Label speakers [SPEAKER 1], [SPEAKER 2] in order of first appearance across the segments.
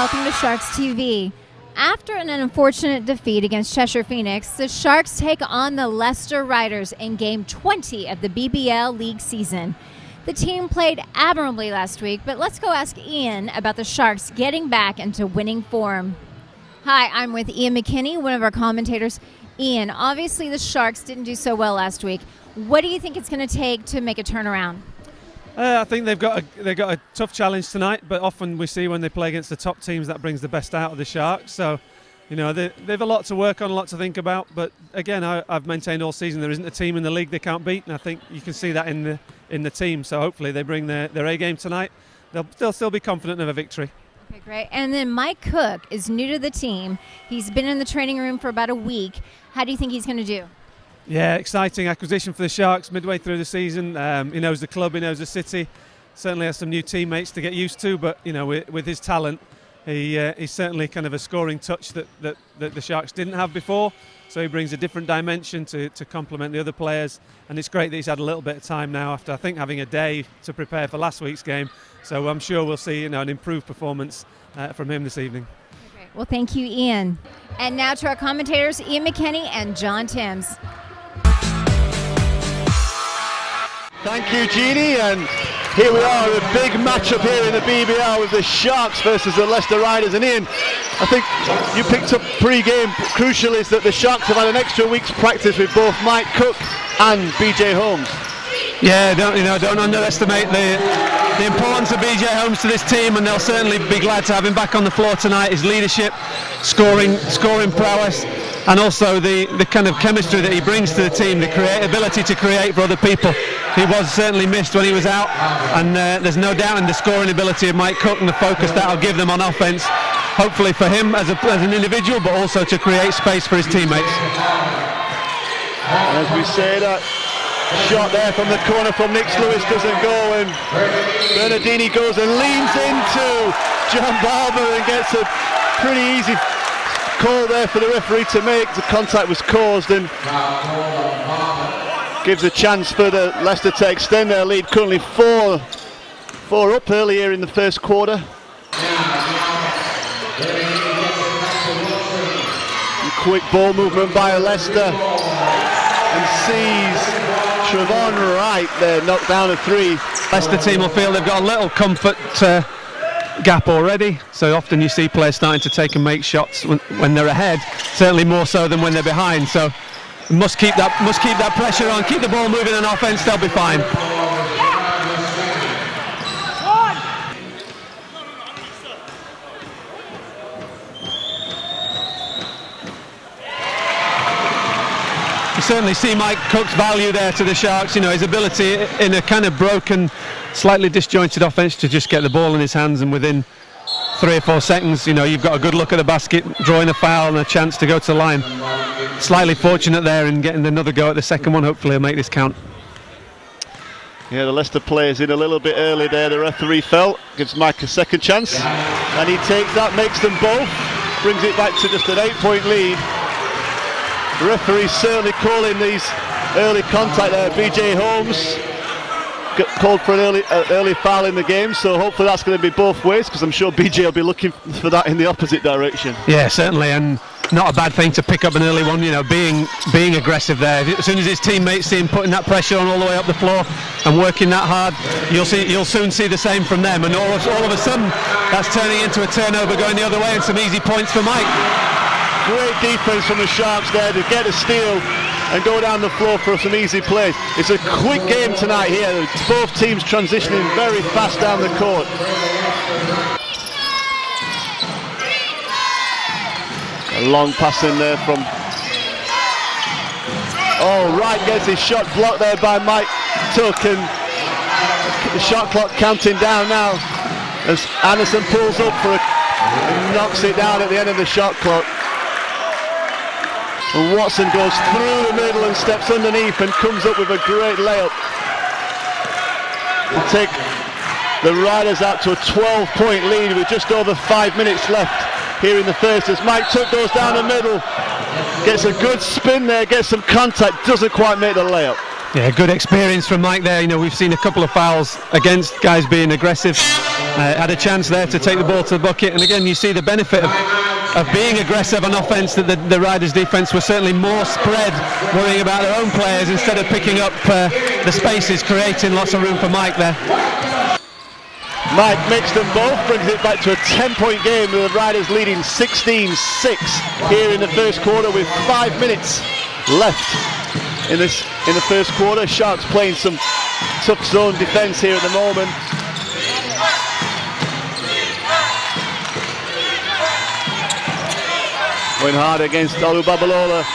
[SPEAKER 1] welcome to Sharks TV. After an unfortunate defeat against Cheshire Phoenix, the Sharks take on the Leicester Riders in Game 20 of the BBL League season. The team played admirably last week, but let's go ask Ian about the Sharks getting back into winning form. Hi, I'm with Ian McKinney, one of our commentators. Ian, obviously the Sharks didn't do so well last week. What do you think it's going to take to make a turnaround?
[SPEAKER 2] I think they've got a tough challenge tonight, but often we see when they play against the top teams that brings the best out of the Sharks. So, you know, they've a lot to work on, a lot to think about. But again, I've maintained all season there isn't a team in the league they can't beat, and I think you can see that in the team. So hopefully they bring their A game tonight. They'll still be confident of a victory.
[SPEAKER 1] Okay, great. And then Mike Cook is new to the team. He's been in the training room for about a week. How do you think he's going to do?
[SPEAKER 2] Yeah, exciting acquisition for the Sharks midway through the season. He knows the club, he knows the city. Certainly has some new teammates to get used to, but you know, with his talent, he's certainly kind of a scoring touch that the Sharks didn't have before. So he brings a different dimension to complement the other players, and it's great that he's had a little bit of time now after I think having a day to prepare for last week's game. So I'm sure we'll see an improved performance from him this evening.
[SPEAKER 1] Okay, well, thank you, Ian. And now to our commentators, Ian McKinney and John Timms.
[SPEAKER 3] Thank you, Jeannie, and here we are, a big matchup here in the BBL with the Sharks versus the Leicester Riders. And Ian, I think you picked up pre-game. Crucial is that the Sharks have had an extra week's practice with both Mike Cook and BJ Holmes.
[SPEAKER 2] Yeah, don't underestimate the importance of BJ Holmes to this team, and they'll certainly be glad to have him back on the floor tonight. His leadership, scoring prowess, and also the kind of chemistry that he brings to the team, the ability to create for other people. He was certainly missed when he was out, and there's no doubt in the scoring ability of Mike Cook and the focus that'll give them on offense, hopefully for him as an individual, but also to create space for his teammates.
[SPEAKER 3] And as we say, that shot there from the corner from Nick Lewis doesn't go, and Bernardini goes and leans into John Barber and gets a pretty easy call there for the referee to make. The contact was caused and gives a chance for the Leicester to extend their lead. Currently four up earlier in the first quarter. And quick ball movement by Leicester, and sees Trevon Wright there knocked down a three.
[SPEAKER 2] Leicester team will feel they've got a little comfort gap already, so often you see players starting to take and make shots when they're ahead, certainly more so than when they're behind. So must keep that pressure on, keep the ball moving on offense, they'll be fine. You certainly see Mike Cook's value there to the Sharks, his ability in a kind of broken, slightly disjointed offense to just get the ball in his hands, and within 3 or 4 seconds, you've got a good look at the basket, drawing a foul and a chance to go to the line. Slightly fortunate there in getting another go at the second one. Hopefully he'll make this count.
[SPEAKER 3] Yeah, the Leicester players in a little bit early there. The referee felt, gives Mike a second chance, and he takes that, makes them both, brings it back to just an 8-point lead. The referee certainly calling these early contact there. BJ Holmes called for an early foul in the game, so hopefully that's going to be both ways, because I'm sure BJ will be looking for that in the opposite direction.
[SPEAKER 2] Yeah, certainly, and not a bad thing to pick up an early one, being aggressive there. As soon as his teammates see him putting that pressure on all the way up the floor and working that hard, you'll soon see the same from them, and all of a sudden that's turning into a turnover going the other way and some easy points for Mike.
[SPEAKER 3] Great defense from the Sharks there to get a steal and go down the floor for some easy plays. It's a quick game tonight here. Both teams transitioning very fast down the court. A long pass in there from... Oh, Wright gets his shot blocked there by Mike Cook, and the shot clock counting down now as Anderson pulls up and knocks it down at the end of the shot clock. And Watson goes through the middle and steps underneath and comes up with a great layup to take the Riders out to a 12-point lead with just over 5 minutes left here in the first, as Mike Cook goes down the middle, gets a good spin there, gets some contact, doesn't quite make the layup.
[SPEAKER 2] Yeah, good experience from Mike there. We've seen a couple of fouls against guys being aggressive. Had a chance there to take the ball to the bucket, and again you see the benefit of being aggressive on offence, that the Riders' defence were certainly more spread, worrying about their own players instead of picking up the spaces, creating lots of room for Mike there.
[SPEAKER 3] Mike makes them both, brings it back to a 10-point game, with the Riders leading 16-6 here in the first quarter with 5 minutes left in the first quarter. Sharks playing some tough zone defence here at the moment. Going hard against Olu Babalola.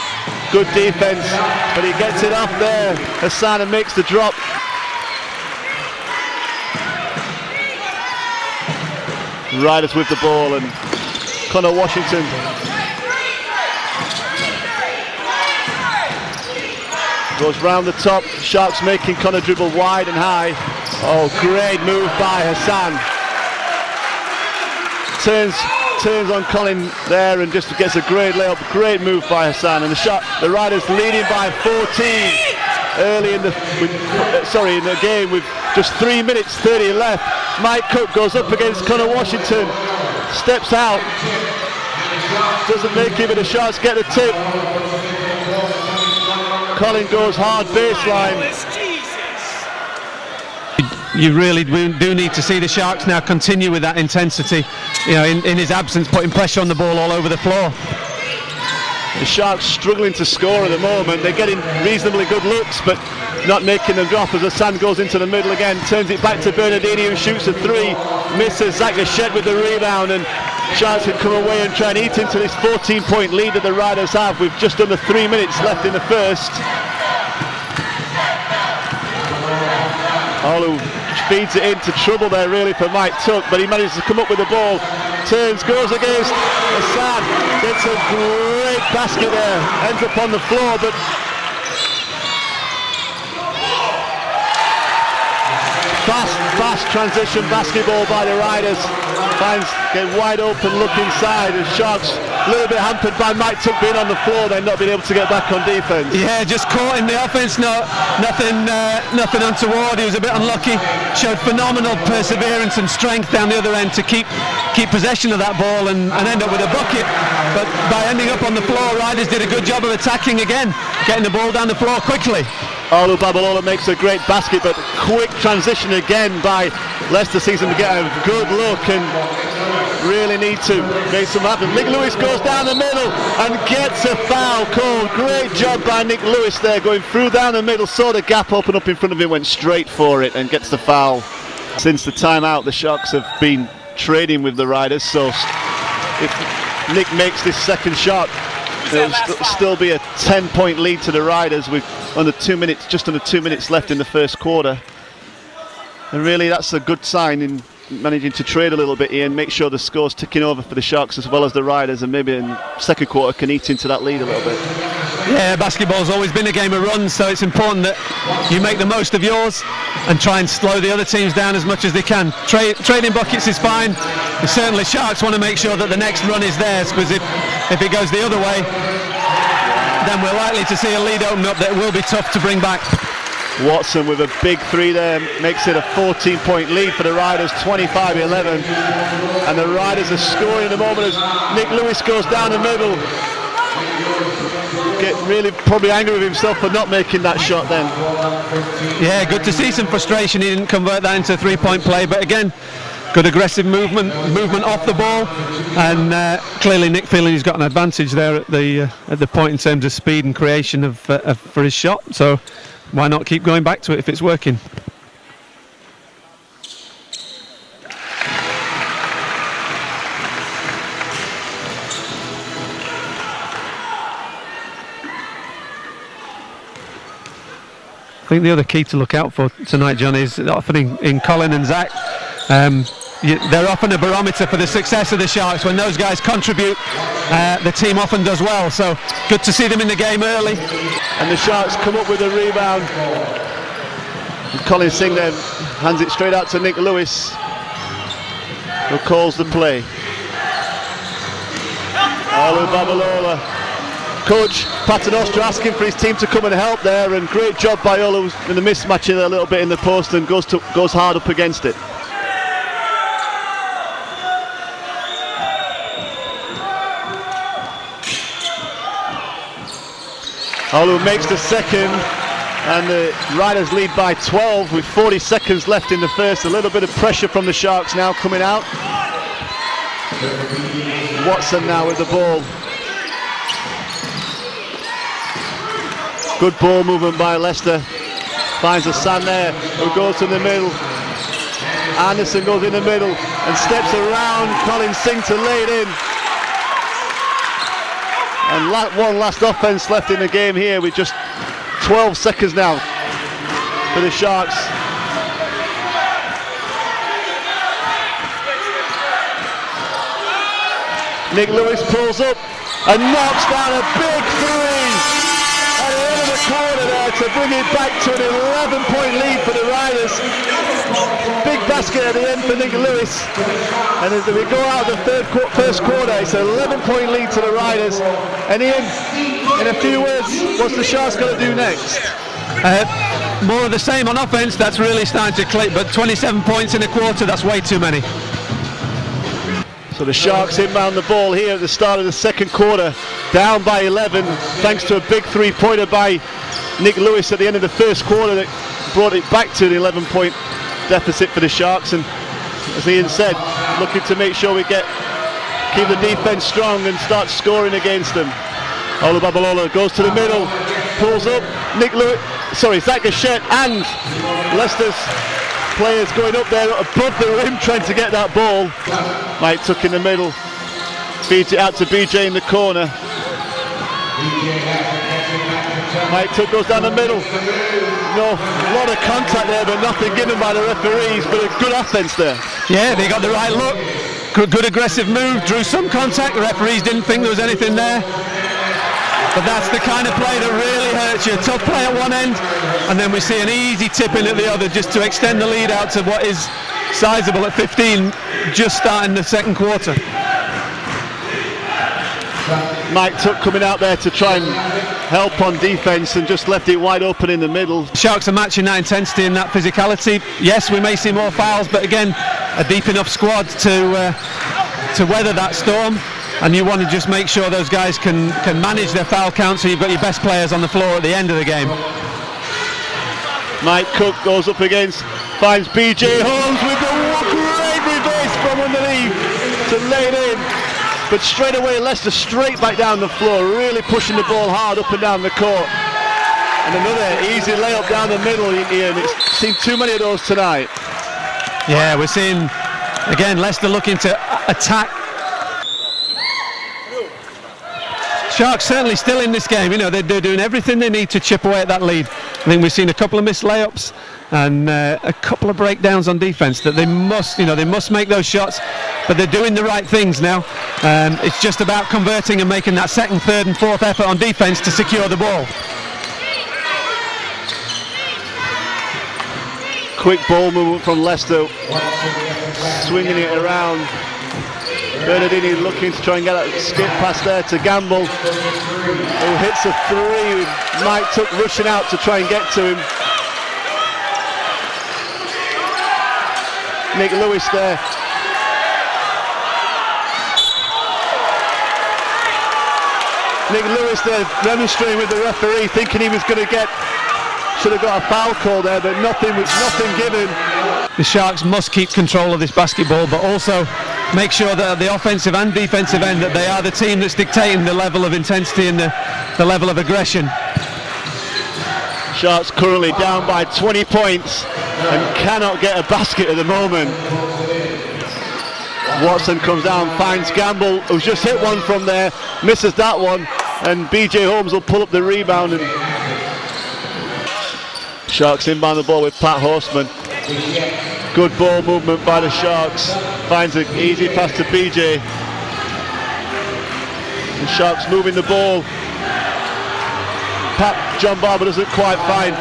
[SPEAKER 3] Good defence, but he gets it off there. Hassan makes the drop. Riders with the ball, and Connor Washington goes round the top. Sharks making Connor dribble wide and high. Oh, great move by Hassan. Turns on Colin there and just gets a great layup. Great move by Hassan, and the Riders leading by 14 early in the game with just 3 minutes 30 left. Mike Cook goes up against Connor Washington, steps out, doesn't make it, but the Sharks get the tip. Colin goes hard baseline.
[SPEAKER 2] You really do need to see the Sharks now continue with that intensity. You know, in his absence, putting pressure on the ball all over the floor.
[SPEAKER 3] The Sharks struggling to score at the moment. They're getting reasonably good looks, but not making them drop as Hassan goes into the middle again, turns it back to Bernardini, who shoots a three, misses. Zach Gachette with the rebound, and Sharks can come away and try and eat into this 14-point lead that the Riders have with just under 3 minutes left in the first. Olu feeds it into trouble there really for Mike Tuck, but he manages to come up with the ball, turns, goes against Hassan, gets a great basket there, ends up on the floor, but fast transition basketball by the Riders. Get wide open look inside, and Sharks a little bit hampered by Mike Tuck being on the floor, then not being able to get back on defence.
[SPEAKER 2] Yeah, just caught in the offence, nothing untoward. He was a bit unlucky, showed phenomenal perseverance and strength down the other end to keep possession of that ball and end up with a bucket. But by ending up on the floor, Riders did a good job of attacking again, getting the ball down the floor quickly.
[SPEAKER 3] Olu Babalola makes a great basket, but quick transition again by Leicester, sees him to get a good look and really need to make some happen. Nick Lewis goes down the middle and gets a foul called. Great job by Nick Lewis there, going through down the middle, saw the gap open up in front of him, went straight for it and gets the foul. Since the timeout, the Sharks have been trading with the Riders, so if Nick makes this second shot, it'll still be a 10-point lead to the Riders with just under 2 minutes left in the first quarter. And really that's a good sign in managing to trade a little bit here and make sure the score's ticking over for the Sharks as well as the Riders, and maybe in second quarter can eat into that lead a little bit.
[SPEAKER 2] Yeah, basketball's always been a game of runs, so it's important that you make the most of yours and try and slow the other teams down as much as they can. Trading buckets is fine, but certainly Sharks want to make sure that the next run is theirs, because if it goes the other way, then we're likely to see a lead open up that will be tough to bring back.
[SPEAKER 3] Watson with a big three there makes it a 14-point lead for the Riders, 25-11, and the Riders are scoring at the moment as Nick Lewis goes down the middle. Get really probably angry with himself for not making that shot then.
[SPEAKER 2] Yeah, good to see some frustration. He didn't convert that into a three-point play, but again, good aggressive movement off the ball, and clearly Nick feeling he's got an advantage there at the point in terms of speed and creation for his shot. So why not keep going back to it if it's working? I think the other key to look out for tonight, John, is often in Colin and Zach. They're often a barometer for the success of the Sharks. When those guys contribute, the team often does well. So good to see them in the game early.
[SPEAKER 3] And the Sharks come up with a rebound. And Colin Singh then hands it straight out to Nick Lewis, who calls the play. Olu Babalola. Coach Paternoster asking for his team to come and help there, and great job by Olu in the mismatch a little bit in the post, and goes hard up against it. Olu makes the second, and the Riders lead by 12 with 40 seconds left in the first. A little bit of pressure from the Sharks now coming out. Watson now with the ball. Good ball movement by Leicester. Finds a San there, who goes to the middle. Anderson goes in the middle and steps around Colin Singh to lay it in. And one last offense left in the game here with just 12 seconds now for the Sharks. Nick Lewis pulls up and knocks down a big three at the end of the quarter there to bring it back to an 11-point lead for the Riders. Big basket at the end for Nick Lewis, and as we go out of the first quarter, it's an 11-point lead to the Riders. And Ian, in a few words, what's the Sharks going to do next?
[SPEAKER 2] More of the same on offense. That's really starting to click, but 27 points in a quarter, that's way too many.
[SPEAKER 3] So the Sharks inbound the ball here at the start of the second quarter, down by 11 thanks to a big three-pointer by Nick Lewis at the end of the first quarter that brought it back to the 11-point deficit for the Sharks. And as Ian said, looking to make sure we keep the defense strong and start scoring against them. Olubabalola goes to the middle, pulls up, Zach Gachette and Leicester's players going up there above the rim trying to get that ball. Mike Took in the middle, feeds it out to BJ in the corner. Mike Took goes down the middle. No, a lot of contact there, but nothing given by the referees, but a good offense there.
[SPEAKER 2] Yeah, they got the right look. Good aggressive move, drew some contact. The referees didn't think there was anything there. But that's the kind of play that really hurts you. Tough play at one end, and then we see an easy tip in at the other just to extend the lead out to what is sizable at 15, just starting the second quarter.
[SPEAKER 3] Mike Took coming out there to try and help on defense and just left it wide open in the middle.
[SPEAKER 2] Sharks are matching that intensity and that physicality. Yes, we may see more fouls, but again, a deep enough squad to weather that storm. And you want to just make sure those guys can manage their foul count, so you've got your best players on the floor at the end of the game.
[SPEAKER 3] Mike Cook goes up against, finds BJ Holmes with a great reverse from underneath to lay it in. But straight away Leicester straight back down the floor, really pushing the ball hard up and down the court. And another easy layup down the middle, Ian. It's seen too many of those tonight.
[SPEAKER 2] Yeah, we're seeing, again, Leicester looking to attack. Sharks certainly still in this game. You know, they're doing everything they need to chip away at that lead. I think we've seen a couple of missed layups and a couple of breakdowns on defense that they must make those shots, but they're doing the right things now. It's just about converting and making that second, third and fourth effort on defense to secure the ball.
[SPEAKER 3] Quick ball movement from Leicester, swinging it around. Bernardini looking to try and get that skip pass there to Gamble, who hits a three. Mike Took rushing out to try and get to him. Nick Lewis there. Nick Lewis there demonstrating with the referee, thinking he was going to should have got a foul call there, but nothing given.
[SPEAKER 2] The Sharks must keep control of this basketball, but also make sure that at the offensive and defensive end that they are the team that's dictating the level of intensity and the level of aggression.
[SPEAKER 3] Sharks currently down by 20 points and cannot get a basket at the moment. Watson comes down, finds Gamble, who's just hit one from there, misses that one, and BJ Holmes will pull up the rebound. And Sharks inbound the ball with Pat Horseman. Good ball movement by the Sharks. Finds an easy pass to BJ. The Sharks moving the ball. John Barber doesn't quite find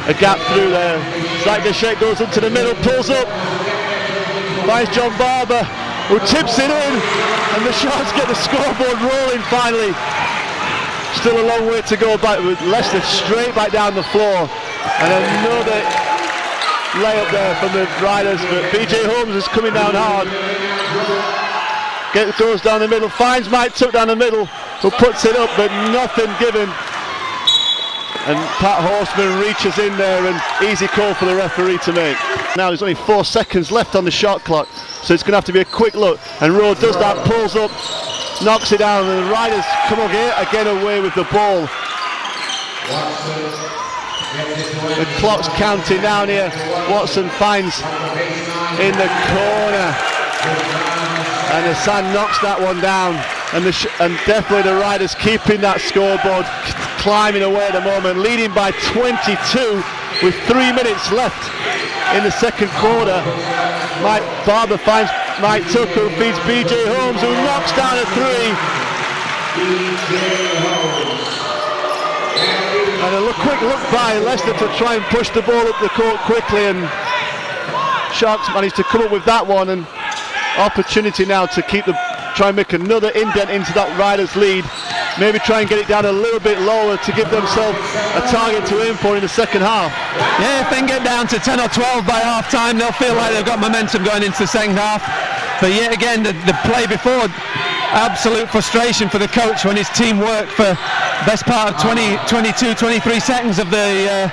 [SPEAKER 3] a gap through there. Zach Gachette goes into the middle, pulls up, finds John Barber, who tips it in, and the Sharks get the scoreboard rolling finally. Still a long way to go back with Leicester straight back down the floor. And another layup there from the Riders, but BJ Holmes is coming down hard. Goes down the middle, finds Mike Took down the middle, who puts it up, but nothing given. And Pat Horseman reaches in there, and easy call for the referee to make. Now there's only 4 seconds left on the shot clock, so it's going to have to be a quick look. And Rowe does that, pulls up, knocks it down, and the Riders come again away with the ball. The clock's counting down here. Watson finds in the corner, and Hassan knocks that one down. And definitely the Riders keeping that scoreboard climbing away at the moment, leading by 22 with 3 minutes left in the second quarter. Mike Barber finds Mike Tucker, who feeds BJ Holmes, who knocks down a three. And a quick look by Leicester to try and push the ball up the court quickly, and Sharks managed to come up with that one, and opportunity now to try and make another indent into that Riders lead. Maybe try and get it down a little bit lower to give themselves a target to aim for in the second half.
[SPEAKER 2] Yeah, if they can get down to 10 or 12 by half time, they'll feel like they've got momentum going into the second half. But yet again, the play before, absolute frustration for the coach when his team worked for best part of 22, 23 seconds of the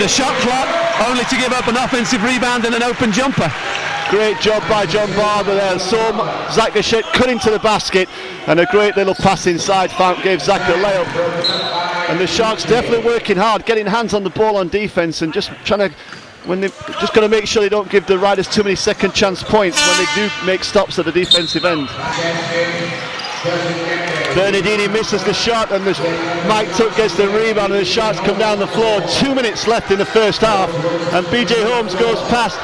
[SPEAKER 2] shot clock, only to give up an offensive rebound and an open jumper.
[SPEAKER 3] Great job by John Barber there. So Zach Gachet cut into the basket, and a great little pass inside gave Zach a layup. And the Sharks definitely working hard, getting hands on the ball on defense, and just trying to, just got to make sure they don't give the Riders too many second chance points when they do make stops at the defensive end. Bernardini misses the shot, and Mike Tuck gets the rebound, and the Sharks come down the floor. 2 minutes left in the first half, and BJ Holmes goes past,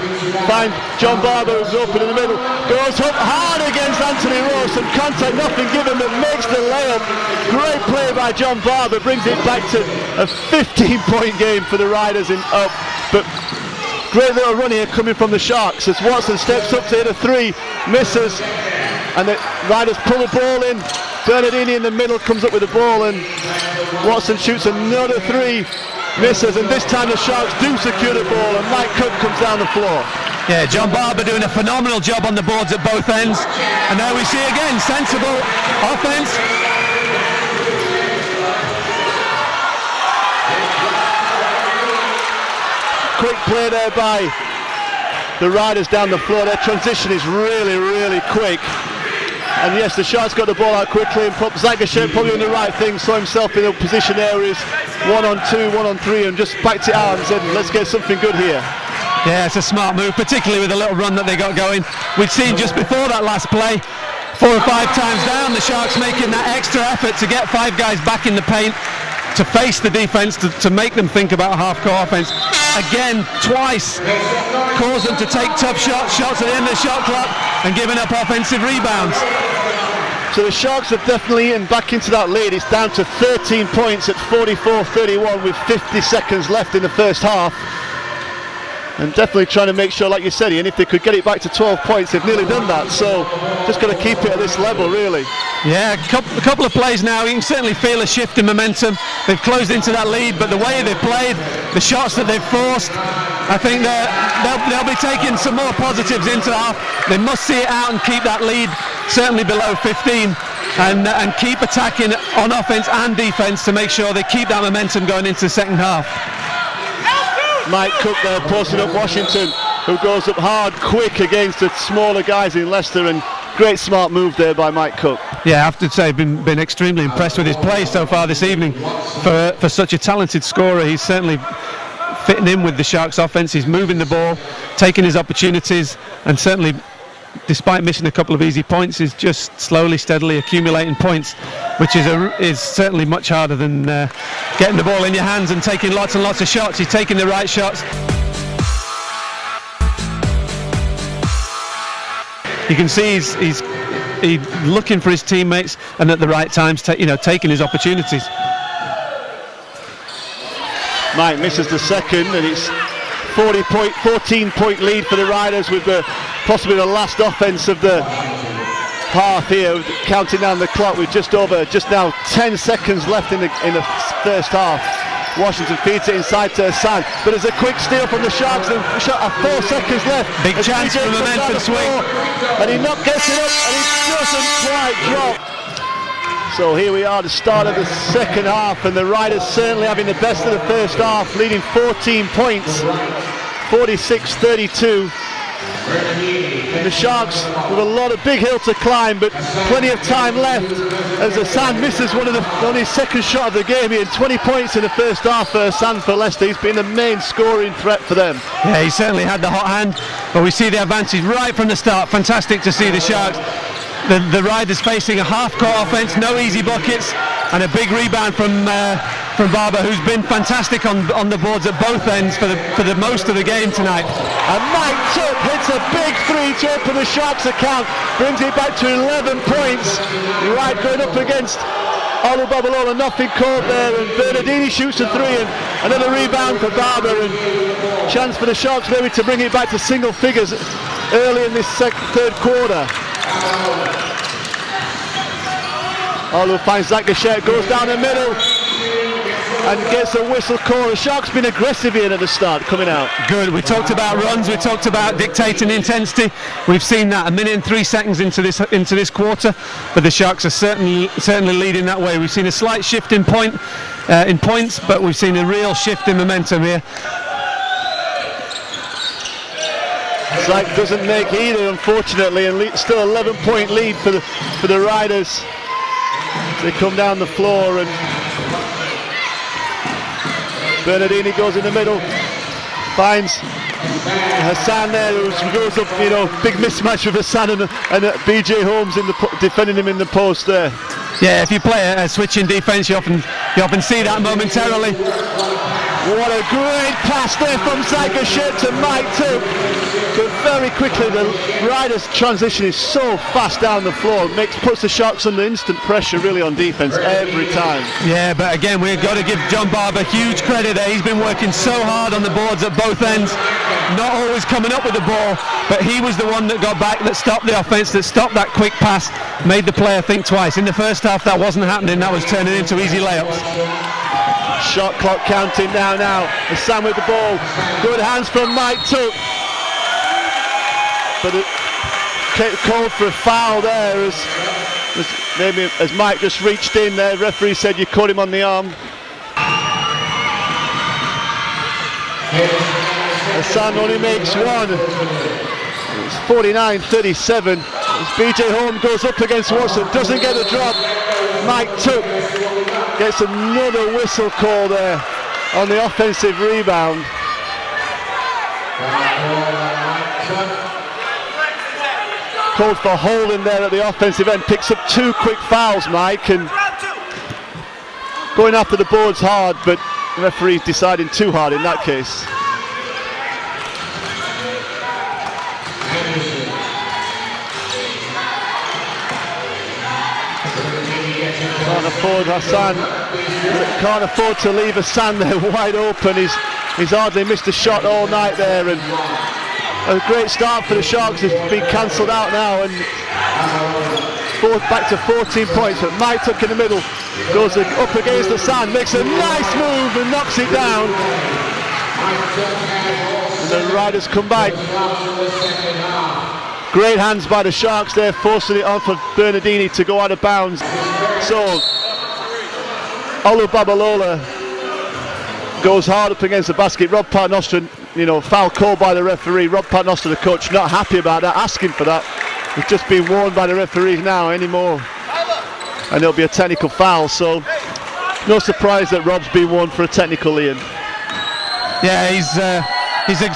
[SPEAKER 3] finds John Barber, who's open in the middle, goes up hard against Anthony Rowe, some contact, nothing given, but makes the layup. Great play by John Barber, brings it back to a 15-point game for the Riders but great little run here coming from the Sharks as Watson steps up to hit a three, misses, and the Riders pull the ball in. Bernardini in the middle comes up with the ball, and Watson shoots another three, misses, and this time the Sharks do secure the ball, and Mike Cook comes down the floor.
[SPEAKER 2] Yeah, John Barber doing a phenomenal job on the boards at both ends, and there we see again sensible offense.
[SPEAKER 3] Quick play there by the Riders down the floor. Their transition is really, really quick. And yes, the Sharks got the ball out quickly, and Zach Gachet probably doing the right thing, saw himself in a position areas, 1-on-2, 1-on-3, and just backed it out and said, let's get something good here.
[SPEAKER 2] Yeah, it's a smart move, particularly with the little run that they got going. We'd seen just before that last play, 4 or 5 times down, the Sharks making that extra effort to get 5 guys back in the paint, to face the defense, to make them think about half-court offense. Again, twice, caused them to take tough shots at the end of the shot clock, and giving up offensive rebounds.
[SPEAKER 3] So the Sharks are definitely in back into that lead. It's down to 13 points at 44-31 with 50 seconds left in the first half. And definitely trying to make sure, like you said, Ian, if they could get it back to 12 points, they've nearly done that. So just got to keep it at this level, really.
[SPEAKER 2] Yeah, a couple of plays now, you can certainly feel a shift in momentum. They've closed into that lead, but the way they've played, the shots that they've forced, I think they'll be taking some more positives into the half. They must see it out and keep that lead certainly below 15, and keep attacking on offense and defense to make sure they keep that momentum going into the second half.
[SPEAKER 3] Mike Cook there posting up Washington, who goes up hard, quick against the smaller guys in Leicester, and great smart move there by Mike Cook.
[SPEAKER 2] Yeah, I have to say, I've been extremely impressed with his play so far this evening. For such a talented scorer, he's certainly fitting in with the Sharks offense. He's moving the ball, taking his opportunities, and certainly, despite missing a couple of easy points, is just slowly, steadily accumulating points, which is certainly much harder than getting the ball in your hands and taking lots and lots of shots. He's taking the right shots. You can see he's looking for his teammates, and at the right times, taking his opportunities.
[SPEAKER 3] Mike misses the second, and it's 14-point lead for the Riders with possibly the last offense of the half here, counting down the clock with just now 10 seconds left in the first half. Washington feeds it inside to Hassan, but there's a quick steal from the Sharks, and 4 seconds left.
[SPEAKER 2] Big chance for the momentum swing.
[SPEAKER 3] And he gets it up, and he doesn't quite drop. So here we are, the start of the second half, and the Riders certainly having the best of the first half, leading 14 points, 46-32. And the Sharks with a lot of big hill to climb, but plenty of time left as Hassan misses on his second shot of the game. He had 20 points in the first half for Hassan for Leicester. He's been the main scoring threat for them.
[SPEAKER 2] Yeah, he certainly had the hot hand, but we see the advantage right from the start. Fantastic to see the Sharks. The Riders facing a half-court offense, no easy buckets, and a big rebound from Barber, who's been fantastic on the boards at both ends for the most of the game tonight.
[SPEAKER 3] And Mike Tuck hits a big three to open the Sharks account, brings it back to 11 points. Right, going up against Olu Babalola, nothing caught there, and Bernardini shoots a three, and another rebound for Barber, and chance for the Sharks maybe to bring it back to single figures early in this third quarter. Olu finds Zach Gachet, goes down the middle and gets a whistle call. The Sharks been aggressive here at the start, coming out.
[SPEAKER 2] Good. We talked about runs, we talked about dictating intensity. We've seen that 1 minute and 3 seconds into this quarter, but the Sharks are certainly leading that way. We've seen a slight shift in points, but we've seen a real shift in momentum here.
[SPEAKER 3] Zach doesn't make either, unfortunately, and still 11-point lead for the Riders. They come down the floor, and Bernardini goes in the middle, finds Hassan there, who goes up, big mismatch with Hassan and BJ Holmes defending him in the post there.
[SPEAKER 2] Yeah, if you play a switching defense, you often see that momentarily.
[SPEAKER 3] What a great pass there from Zach Gachet to Mike Tuck. But very quickly, the Riders' transition is so fast down the floor. Puts the Sharks under instant pressure, really, on defense every time.
[SPEAKER 2] Yeah, but again, we've got to give John Barber huge credit there. He's been working so hard on the boards at both ends, not always coming up with the ball, but he was the one that got back, that stopped the offense, that stopped that quick pass, made the player think twice. In the first half, that wasn't happening. That was turning into easy layups.
[SPEAKER 3] Shot clock counting now. Hassan with the ball. Good hands from Mike Tuck. But it called for a foul there as Mike just reached in there. Referee said you caught him on the arm. Hassan only makes one. It's 49-37. As BJ Holmes goes up against Watson, doesn't get the drop. Mike Tuck gets another whistle call there on the offensive rebound. Called for holding there at the offensive end. Picks up 2 quick fouls, Mike, and going after the boards hard, but the referee's deciding too hard in that case. Can't afford to leave Hassan there wide open. He's hardly missed a shot all night there, and a great start for the Sharks has been cancelled out now, and back to 14 points. But Mike Tuck in the middle goes up against Hassan, makes a nice move and knocks it down. And the Riders come back. Great hands by the Sharks there, forcing it on for Bernardini to go out of bounds. So Olu Babalola goes hard up against the basket. Rob Paternoster, foul called by the referee. Rob Paternoster, the coach, not happy about that, asking for that. He's just been warned by the referees now anymore, and there'll be a technical foul. So no surprise that Rob's been warned for a technical, Ian.
[SPEAKER 2] Yeah, he's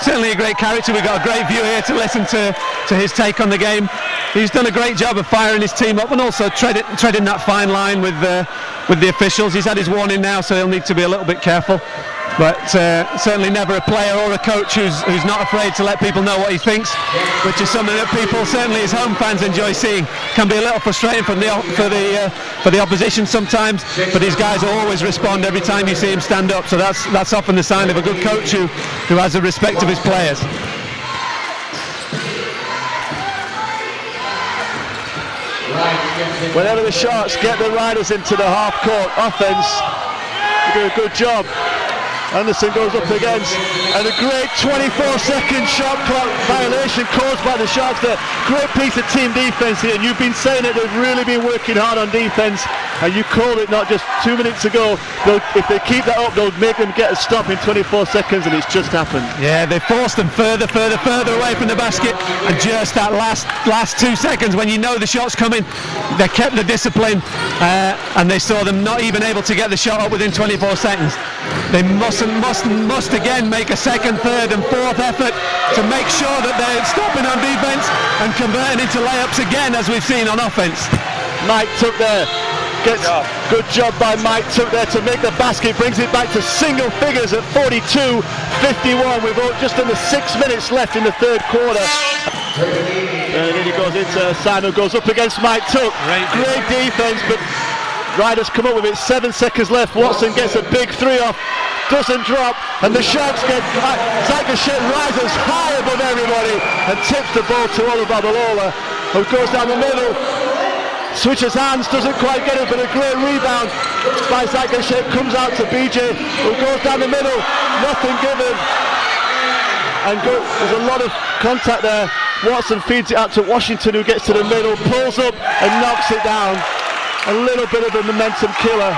[SPEAKER 2] certainly a great character. We've got a great view here to listen to his take on the game. He's done a great job of firing his team up and also treading that fine line with the officials. He's had his warning now, so he'll need to be a little bit careful. But certainly never a player or a coach who's not afraid to let people know what he thinks, which is something that people, certainly as home fans, enjoy seeing. Can be a little frustrating for the opposition sometimes, but these guys always respond every time you see him stand up. So that's often the sign of a good coach who has the respect of his players.
[SPEAKER 3] Whenever the Sharks get the Riders into the half-court offense, they do a good job. Anderson goes up against, and a great 24-second shot clock violation caused by the Sharks there. Great piece of team defense here, and you've been saying it, they've really been working hard on defense, and you called it not just 2 minutes ago. If they keep that up, they'll make them get a stop in 24 seconds, and it's just happened.
[SPEAKER 2] Yeah, they forced them further away from the basket, and just that last 2 seconds when you know the shot's coming, they kept the discipline, and they saw them not even able to get the shot up within 24 seconds. They must again make a second, third and fourth effort to make sure that they're stopping on defense and converting into layups again, as we've seen on offense.
[SPEAKER 3] Mike Tuck there gets good job by Mike Tuck there to make the basket, brings it back to single figures at 42-51 with just under 6 minutes left in the third quarter. And then he goes into Simon, goes up against Mike Tuck. Great defense, but Riders come up with it, 7 seconds left. Watson gets a big three off, doesn't drop, and the Sharks get Zygashet rises high above everybody and tips the ball to Ola Babalola, who goes down the middle, switches hands, doesn't quite get it, but a great rebound by Zygashet, comes out to BJ, who goes down the middle, nothing given, and there's a lot of contact there. Watson feeds it out to Washington, who gets to the middle, pulls up and knocks it down. A little bit of a momentum killer.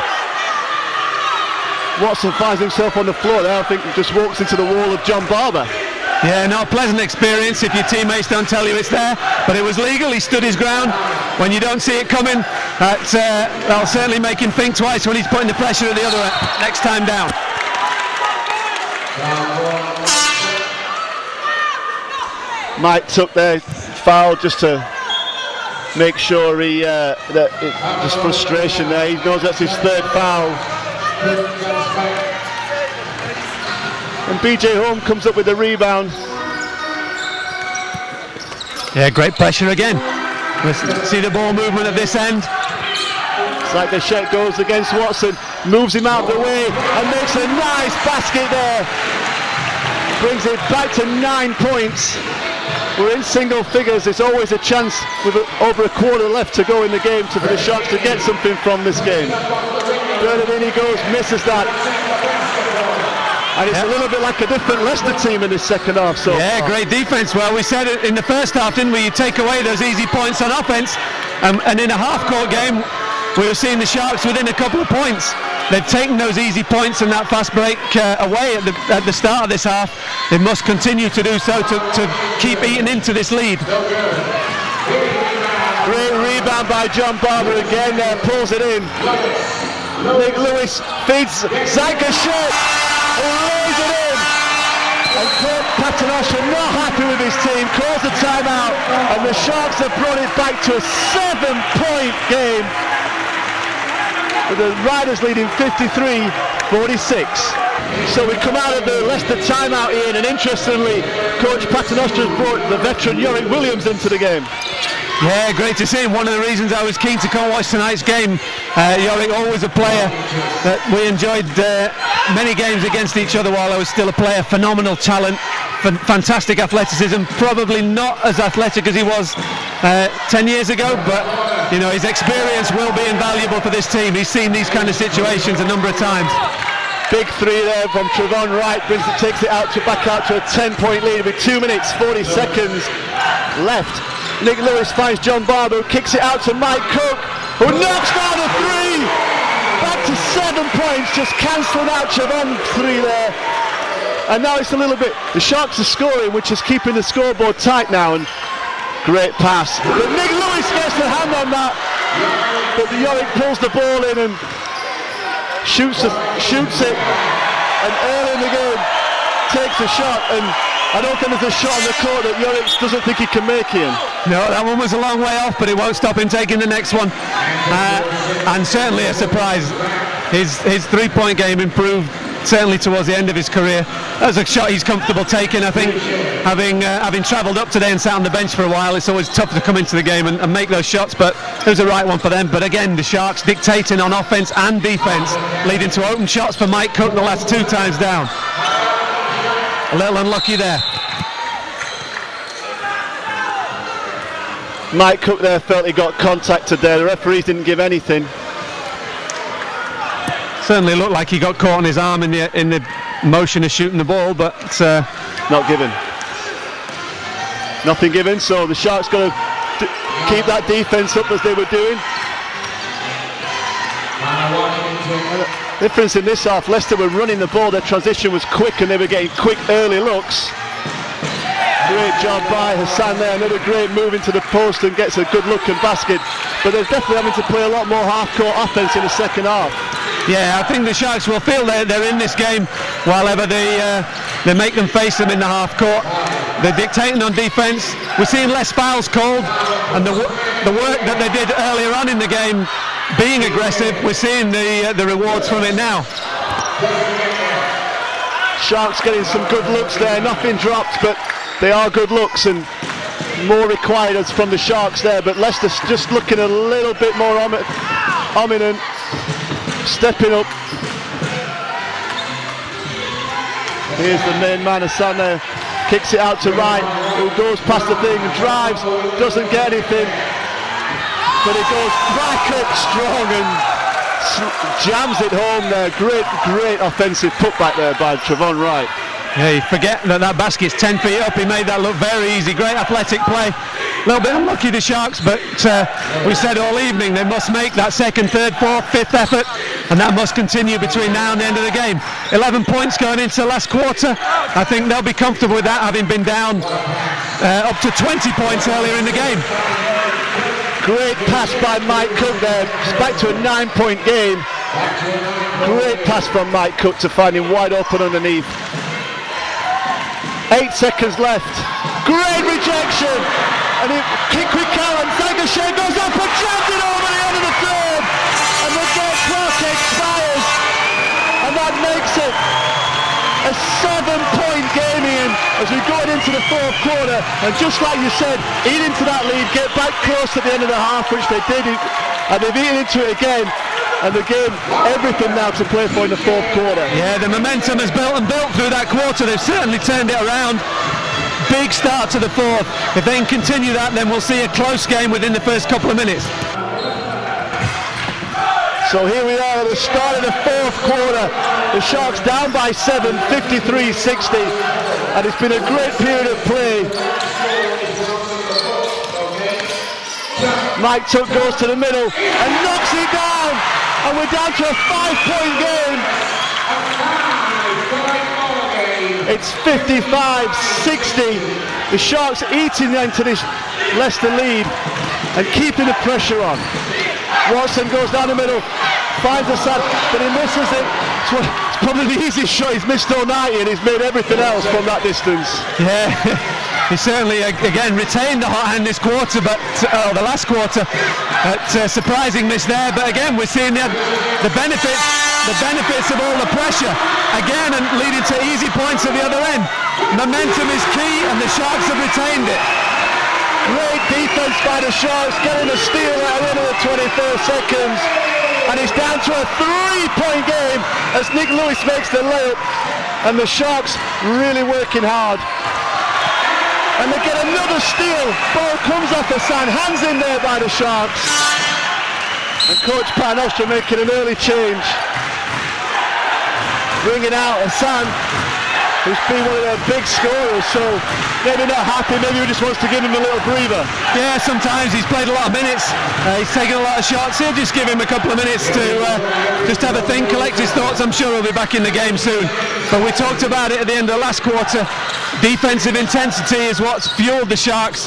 [SPEAKER 3] Watson finds himself on the floor there. I think he just walks into the wall of John Barber.
[SPEAKER 2] Yeah, not a pleasant experience if your teammates don't tell you it's there, but it was legal. He stood his ground. When you don't see it coming, that'll certainly make him think twice when he's putting the pressure at the other next time down.
[SPEAKER 3] Mike Tuck there, foul just to make sure just frustration there. He knows that's his third foul. And BJ Holm comes up with the rebound.
[SPEAKER 2] Yeah, great pressure again. Let's see the ball movement at this end.
[SPEAKER 3] Zygashet goes against Watson, moves him out of the way and makes a nice basket there. Brings it back to 9 points. We're in single figures. It's always a chance with over a quarter left to go in the game for the Sharks to get something from this game. Bernardini goes, misses that. And it's a little bit like a different Leicester team in this second half. So
[SPEAKER 2] yeah, great defense. Well, we said it in the first half, didn't we? You take away those easy points on offense, and in a half-court game, we were seeing the Sharks within a couple of points. They've taken those easy points and that fast break away at the start of this half. They must continue to do so to keep eating into this lead.
[SPEAKER 3] Great rebound by John Barber again there, pulls it in. Nick Lewis feeds Zygashet, who lays it in. And Kurt Paternoster, not happy with his team, calls a timeout, and the Sharks have brought it back to a 7-point game, with the Riders leading 53-46. So we come out of the Leicester timeout, Ian, and interestingly, Coach Paternoster has brought the veteran Yorick Williams into the game.
[SPEAKER 2] Yeah, great to see him. One of the reasons I was keen to come watch tonight's game. Yorick, always a player that we enjoyed many games against each other while I was still a player. Phenomenal talent, fantastic athleticism. Probably not as athletic as he was 10 years ago, but you know, his experience will be invaluable for this team. He's seen these kind of situations a number of times.
[SPEAKER 3] Big three there from Trevon Wright, takes it back out to a 10-point lead with 2 minutes 40 seconds left. Nick Lewis finds John Barber, who kicks it out to Mike Cook, who knocks down a three. Back to 7 points, just cancelling out Trevon's three there. And now it's a little bit, the Sharks are scoring, which is keeping the scoreboard tight now. And great pass. But Nick Lewis gets the hand on that. But the Yorick pulls the ball in and shoots it. And early in the game takes a shot. And I don't think there's a shot on the court that Yorick doesn't think he can make him.
[SPEAKER 2] No, that one was a long way off, but it won't stop him taking the next one. And certainly a surprise. His three-point game improved certainly towards the end of his career. That was a shot he's comfortable taking. I think having travelled up today and sat on the bench for a while, it's always tough to come into the game and make those shots, but it was the right one for them. But again, the Sharks dictating on offense and defense, leading to open shots for Mike Cook the last 2 times down. A little unlucky there.
[SPEAKER 3] Mike Cook there felt he got contacted there. The referees didn't give anything.
[SPEAKER 2] Certainly looked like he got caught on his arm in the motion of shooting the ball, but
[SPEAKER 3] not given. Nothing given, so the Sharks got to keep that defense up as they were doing. The difference in this half, Leicester were running the ball, their transition was quick and they were getting quick early looks. Great job by Hassan there, another great move into the post and gets a good look and basket. But they're definitely having to play a lot more half-court offense in the second half.
[SPEAKER 2] Yeah, I think the Sharks will feel they're in this game while ever they make them face them in the half-court. They're dictating on defense. We're seeing less fouls called, and the work that they did earlier on in the game, being aggressive, we're seeing the rewards from it now.
[SPEAKER 3] Sharks getting some good looks there, nothing dropped, but they are good looks and more required as from the Sharks there, but Leicester's just looking a little bit more ominous, stepping up. Here's the main man, Hassan there, kicks it out to Wright, who goes past the thing and drives, doesn't get anything, but it goes back up strong and jams it home there. Great offensive putback there by Trevon Wright.
[SPEAKER 2] Yeah, you forget that basket's 10 feet up. He made that look very easy. Great athletic play. A little bit unlucky the Sharks, but we said all evening they must make that second, third, fourth, fifth effort, and that must continue between now and the end of the game. 11 points going into the last quarter. I think they'll be comfortable with that, having been down up to 20 points earlier in the game.
[SPEAKER 3] Great pass by Mike Cook there. It's back to a 9-point game. Great pass from Mike Cook to find him wide open underneath. 8 seconds left. Great rejection. And he kick with Callan. Sagashay goes up and jams it over the end of the third. And the game clock expires. And that makes it a 7-point game, Ian, as we go into the fourth quarter. And just like you said, eat into that lead, get back close at the end of the half, which they did. And they've eaten into it again. And the game, everything now to play for in the fourth quarter.
[SPEAKER 2] Yeah, the momentum has built and built through that quarter. They've certainly turned it around. Big start to the fourth. If they can continue that, then we'll see a close game within the first couple of minutes.
[SPEAKER 3] So here we are at the start of the fourth quarter. The Sharks down by 7, 53-60. And it's been a great period of play. Mike Tuck goes to the middle and knocks it down, and we're down to a 5-point game. It's 55-60. The Sharks eating into this Leicester lead and keeping the pressure on. Watson goes down the middle, finds Assad, but he misses it. It's probably the easiest shot he's missed all night, and he's made everything else from that distance.
[SPEAKER 2] Yeah. He certainly, again, retained the hot hand this quarter, but the last quarter, surprising miss there. But again, we're seeing the benefits of all the pressure. Again, and leading to easy points at the other end. Momentum is key, and the Sharks have retained it.
[SPEAKER 3] Great defense by the Sharks, getting a steal at the end of the 23rd seconds. And it's down to a 3-point game as Nick Lewis makes the layup. And the Sharks really working hard. And they get another steal. Ball comes off Hassan, hands in there by the Sharks. And Coach Paternoster making an early change. Bringing out Hassan, who's been one of their big scorers, so maybe not happy, maybe he just wants to give him a little breather.
[SPEAKER 2] Yeah, sometimes he's played a lot of minutes, he's taken a lot of shots. He'll just give him a couple of minutes to just have a think, collect his thoughts. I'm sure he'll be back in the game soon. But we talked about it at the end of the last quarter. Defensive intensity is what's fueled the Sharks,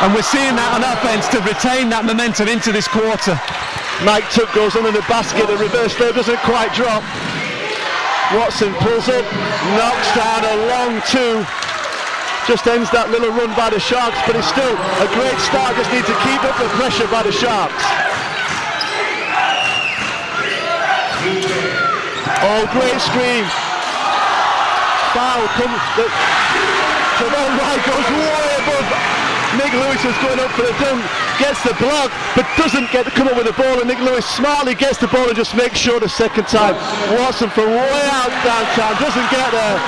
[SPEAKER 2] and we're seeing that on offense to retain that momentum into this quarter.
[SPEAKER 3] Mike Tuck goes under the basket, the reverse throw doesn't quite drop. Watson pulls up, knocks down a long 2. Just ends that little run by the Sharks, but it's still a great start. Just need to keep up the pressure by the Sharks. Oh, great screen. Foul comes. Trevon Wright goes way above. Nick Lewis is going up for the dunk, gets the block, but doesn't get to come up with the ball, and Nick Lewis smartly gets the ball and just makes sure the second time. Watson from way out downtown, doesn't get there.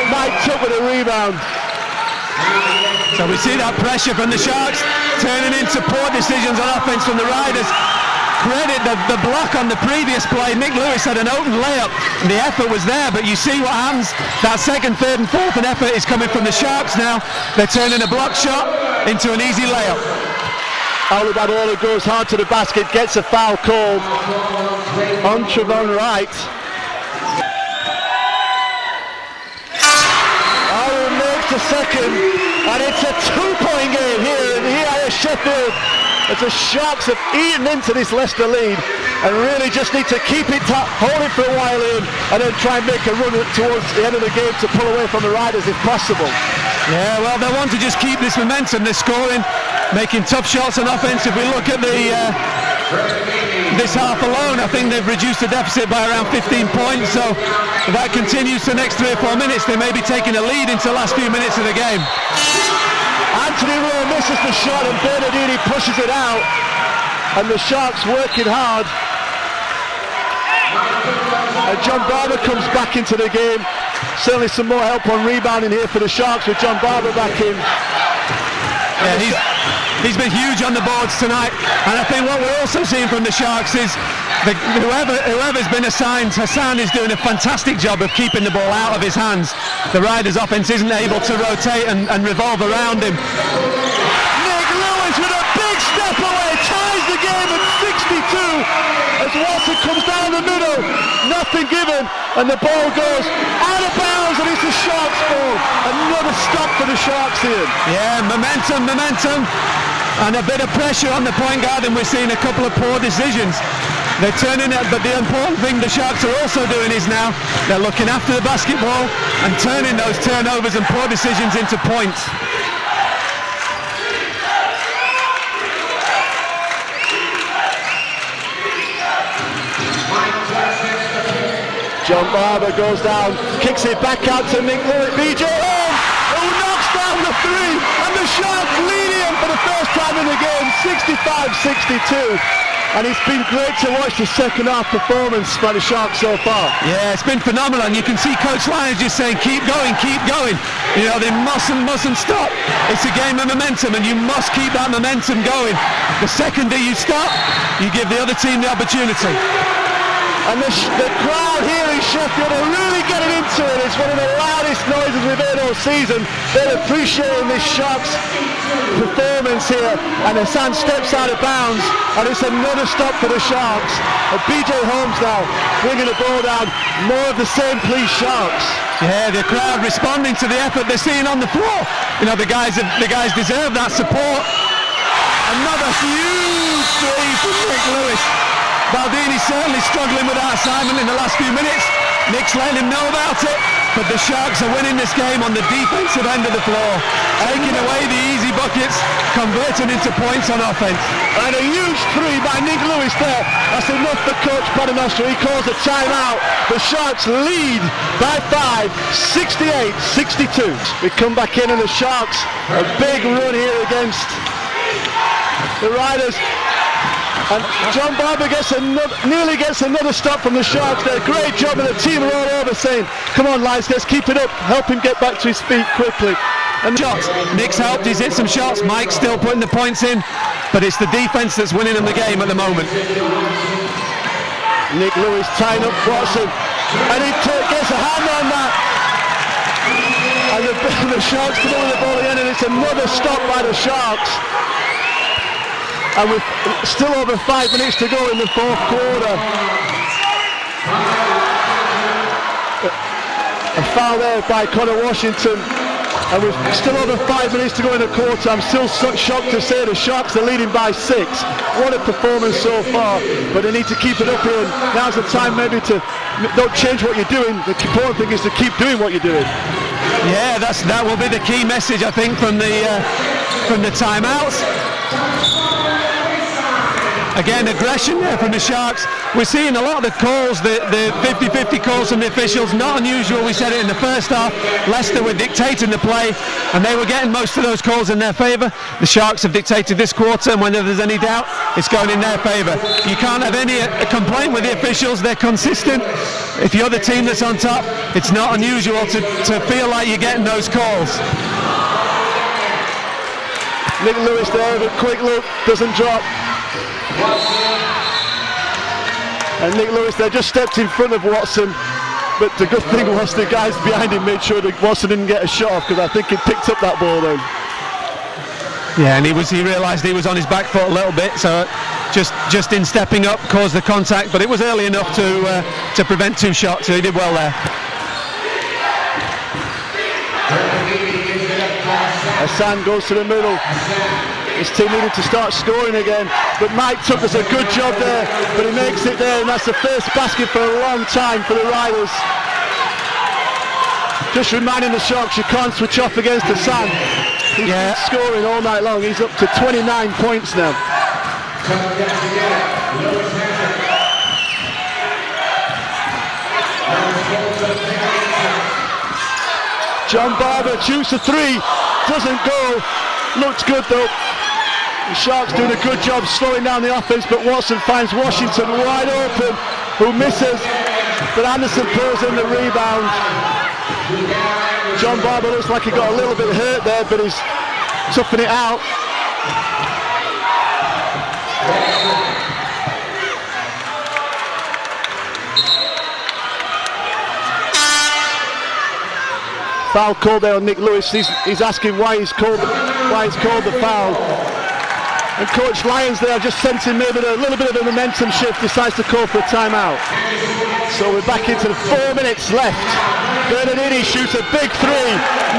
[SPEAKER 3] Mike Tuck with a rebound.
[SPEAKER 2] So we see that pressure from the Sharks turning into poor decisions on offense from the Riders. credit the block on the previous play. Nick Lewis had an open layup, and the effort was there, but you see what happens. That second, third and fourth and effort is coming from the Sharks now. They're turning a block shot into an easy layup.
[SPEAKER 3] Ali Badola goes hard to the basket, gets a foul called on Trevon Wright. Ali makes the second, and it's a 2-point game here at Sheffield. As the Sharks have eaten into this Leicester lead and really just need to keep it, hold it for a while in, and then try and make a run towards the end of the game to pull away from the Riders if possible.
[SPEAKER 2] Yeah, well, they want to just keep this momentum. They're scoring, making tough shots on offense. If we look at this half alone, I think they've reduced the deficit by around 15 points. So if that continues for the next 3 or 4 minutes, they may be taking a lead into the last few minutes of the game.
[SPEAKER 3] Anthony Rowe misses the shot and Bernardini pushes it out, and the Sharks working hard. And John Barber comes back into the game. Certainly some more help on rebounding here for the Sharks with John Barber back in.
[SPEAKER 2] Yeah, he's been huge on the boards tonight, and I think what we're also seeing from the Sharks is whoever's been assigned, Hassan is doing a fantastic job of keeping the ball out of his hands. The Riders' offense isn't able to rotate and revolve around him.
[SPEAKER 3] Nick Lewis with a big step away, ties the game at 62 as Watson comes down the middle, nothing given, and the ball goes out of bounds, and it's the Sharks' ball. Another stop for the Sharks here.
[SPEAKER 2] Yeah, momentum, and a bit of pressure on the point guard, and we're seeing a couple of poor decisions. They're turning it, but the important thing the Sharks are also doing is now they're looking after the basketball and turning those turnovers and poor decisions into points.
[SPEAKER 3] John Barber goes down, kicks it back out to Nick Lewis, BJ Holmes, who knocks down the three, and the Sharks lead him for the first time in the game, 65-62. And it's been great to watch the second half performance by the Sharks so far.
[SPEAKER 2] Yeah, it's been phenomenal, and you can see Coach Lyons just saying, keep going. You know, they mustn't stop. It's a game of momentum, and you must keep that momentum going. The second that you stop, you give the other team the opportunity.
[SPEAKER 3] And the crowd here in Sheffield are really getting into it. It's one of the loudest noises we've heard all season. They're appreciating this Sharks performance here. And Hassan steps out of bounds, and it's another stop for the Sharks. And BJ Holmes now bringing the ball down. More of the same, please, Sharks.
[SPEAKER 2] Yeah, the crowd responding to the effort they're seeing on the floor. You know, the guys deserve that support. Another huge three from Nick Lewis. Baldini certainly struggling with that assignment in the last few minutes. Nick's letting him know about it, but the Sharks are winning this game on the defensive end of the floor, taking away the easy buckets, converting into points on offense.
[SPEAKER 3] And a huge three by Nick Lewis there. That's enough for Coach Paternoster. He calls a timeout. The Sharks lead by 5, 68-62. We come back in, and the Sharks, a big run here against the Riders. And John Barber nearly gets another stop from the Sharks there. Great job, and the team are all over saying, come on, lads, let's keep it up. Help him get back to his feet quickly.
[SPEAKER 2] And shots. Nick's helped, he's hit some shots. Mike's still putting the points in, but it's the defense that's winning them the game at the moment.
[SPEAKER 3] Nick Lewis tying up Watson, and he gets a hand on that. And the Sharks come over the ball again, and it's another stop by the Sharks. And with still over 5 minutes to go in the fourth quarter. A foul there by Connor Washington. And with still over 5 minutes to go in the quarter, I'm still shocked to say the Sharks are leading by 6. What a performance so far, but they need to keep it up here. And now's the time maybe to don't change what you're doing. The important thing is to keep doing what you're doing.
[SPEAKER 2] Yeah, that will be the key message, I think, from the timeouts. Again, aggression there from the Sharks. We're seeing a lot of the calls, the 50-50 calls from the officials. Not unusual, we said it in the first half. Leicester were dictating the play, and they were getting most of those calls in their favour. The Sharks have dictated this quarter, and whenever there's any doubt, it's going in their favour. You can't have any complaint with the officials. They're consistent. If you're the team that's on top, it's not unusual to feel like you're getting those calls.
[SPEAKER 3] Nick Lewis there with a quick look, doesn't drop. And Nick Lewis there just stepped in front of Watson, but the good thing was the guys behind him made sure that Watson didn't get a shot off, because I think he picked up that ball then.
[SPEAKER 2] Yeah, and he realised he was on his back foot a little bit, so just in stepping up caused the contact, but it was early enough to prevent 2 shots, so he did well there.
[SPEAKER 3] Hassan goes to the middle. His team needed to start scoring again, but Mike Tuck does a good job there, but he makes it there, and that's the first basket for a long time for the Riders. Just reminding the Sharks you can't switch off against Hassan. He's been scoring all night long. He's up to 29 points now. John Barber shoots a 3, doesn't go, looks good though. The Sharks doing a good job slowing down the offense, but Watson finds Washington wide open, who misses, but Anderson pulls in the rebound. John Barber looks like he got a little bit hurt there, but he's toughing it out. Foul called there on Nick Lewis. He's asking why he's called the foul. And Coach Lyons there, just sensing maybe a little bit of a momentum shift, decides to call for a timeout. So we're back into the 4 minutes left. Bernardini shoots a big 3,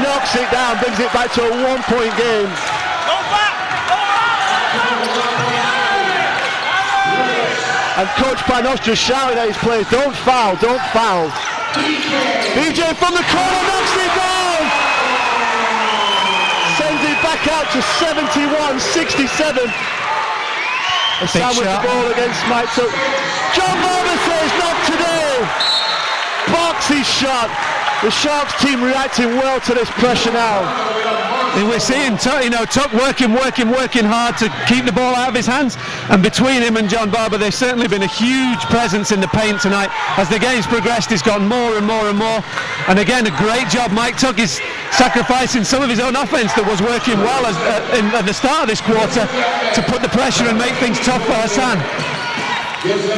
[SPEAKER 3] knocks it down, brings it back to a 1-point game. And Coach Panos just shouting at his players, don't foul, don't foul. BJ from the corner knocks it down! Sends it back out to 71-67. Hassan with the ball against Mike Tuck. John Barber says, not today! Blocks his shot. The Sharks team reacting well to this pressure now.
[SPEAKER 2] And we're seeing Tuck working hard to keep the ball out of his hands, and between him and John Barber there's certainly been a huge presence in the paint tonight. As the game's progressed, he's gotten more and more and more, and again a great job. Mike Tuck is sacrificing some of his own offense that was working well at the start of this quarter to put the pressure and make things tough for Hassan.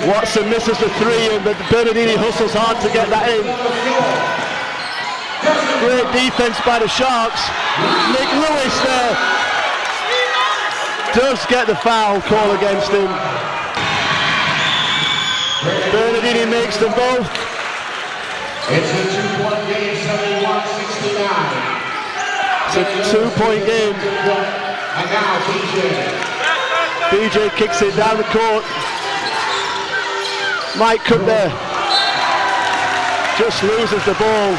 [SPEAKER 3] Watson misses the 3, and Bernardini hustles hard to get that in. Great defense by the Sharks. Nick Lewis there does get the foul call against him. Bernardini makes them both.
[SPEAKER 4] It's a 2-point game, 71-69.
[SPEAKER 3] It's a 2-point game.
[SPEAKER 4] And now
[SPEAKER 3] BJ kicks it down the court. Mike Cook there just loses the ball.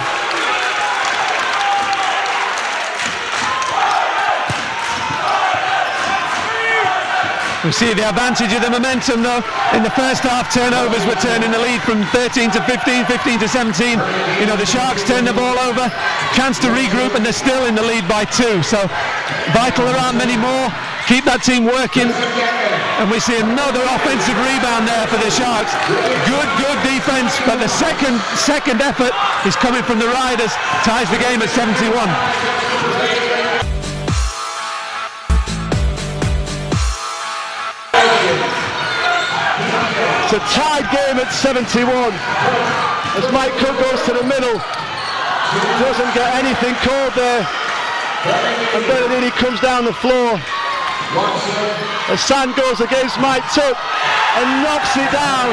[SPEAKER 2] We see the advantage of the momentum though. In the first half, turnovers were turning the lead from 13 to 15, 15 to 17. The Sharks turn the ball over, chance to regroup, and they're still in the lead by 2. So vital there aren't many more. Keep that team working. And we see another offensive rebound there for the Sharks. Good defense, but the second effort is coming from the Riders. Ties the game at 71.
[SPEAKER 3] It's a tied game at 71 as Mike Cook goes to the middle, doesn't get anything called there, and Bernardini comes down the floor. Hassan goes against Mike Tuck and knocks it down,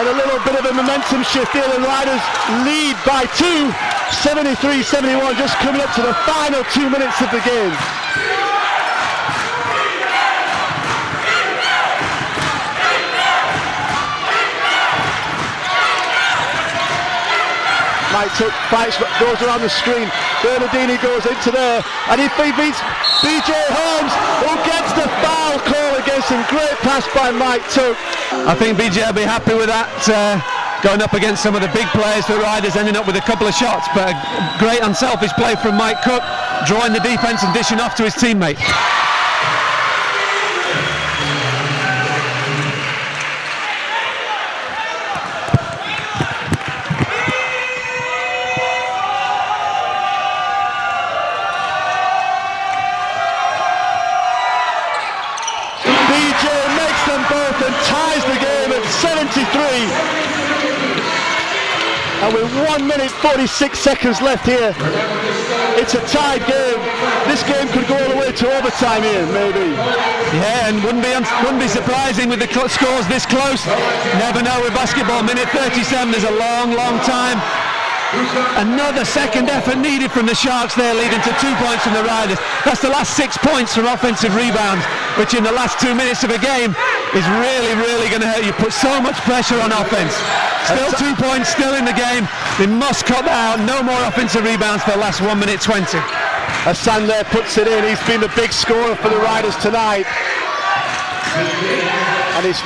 [SPEAKER 3] and a little bit of a momentum shift here. The Riders lead by 2, 73-71, just coming up to the final 2 minutes of the game. Mike Tuck fights, goes around the screen. Bernardini goes into there, and he beats BJ Holmes, who gets the foul call against him. Great pass by Mike Tuck.
[SPEAKER 2] I think BJ will be happy with that. Going up against some of the big players for Riders, ending up with a couple of shots, but a great unselfish play from Mike Cook, drawing the defense and dishing off to his teammate.
[SPEAKER 3] And with 1 minute 46 seconds left here, it's a tied game. This game could go all the way to overtime here, maybe.
[SPEAKER 2] Yeah, and wouldn't be surprising with the scores this close. Never know with basketball. Minute 37 is a long, long time. Another second effort needed from the Sharks there, leading to 2 points from the Riders. That's the last 6 points from offensive rebounds, which in the last 2 minutes of a game is really, really going to hurt you. Put so much pressure on offense. Still 2 points, still in the game. They must cut that out. No more offensive rebounds for the last 1 minute 20.
[SPEAKER 3] Hassan there puts it in. He's been the big scorer for the Riders tonight. And it's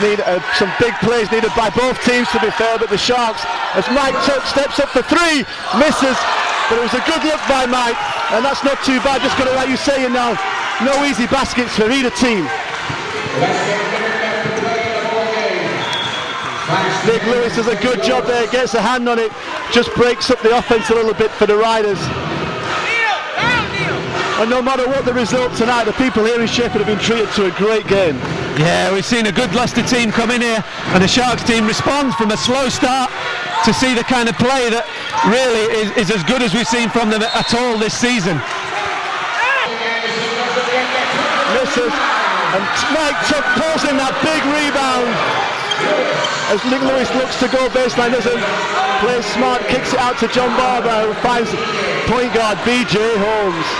[SPEAKER 3] some big plays needed by both teams, to be fair, but the Sharks, as Mike Tuck steps up for three, misses, but it was a good look by Mike, and that's not too bad. Just got to, like you say now, no easy baskets for either team. Nick Lewis does a good job there, gets a hand on it, just breaks up the offense a little bit for the Riders. And no matter what the result tonight, the people here in Sheffield have been treated to a great game.
[SPEAKER 2] Yeah, we've seen a good Leicester team come in here, and the Sharks team responds from a slow start to see the kind of play that really is as good as we've seen from them at all this season.
[SPEAKER 3] Misses, and Mike Tuck pulls in that big rebound as Nick Lewis looks to go baseline, doesn't play smart, kicks it out to John Barber, who finds point guard B.J. Holmes.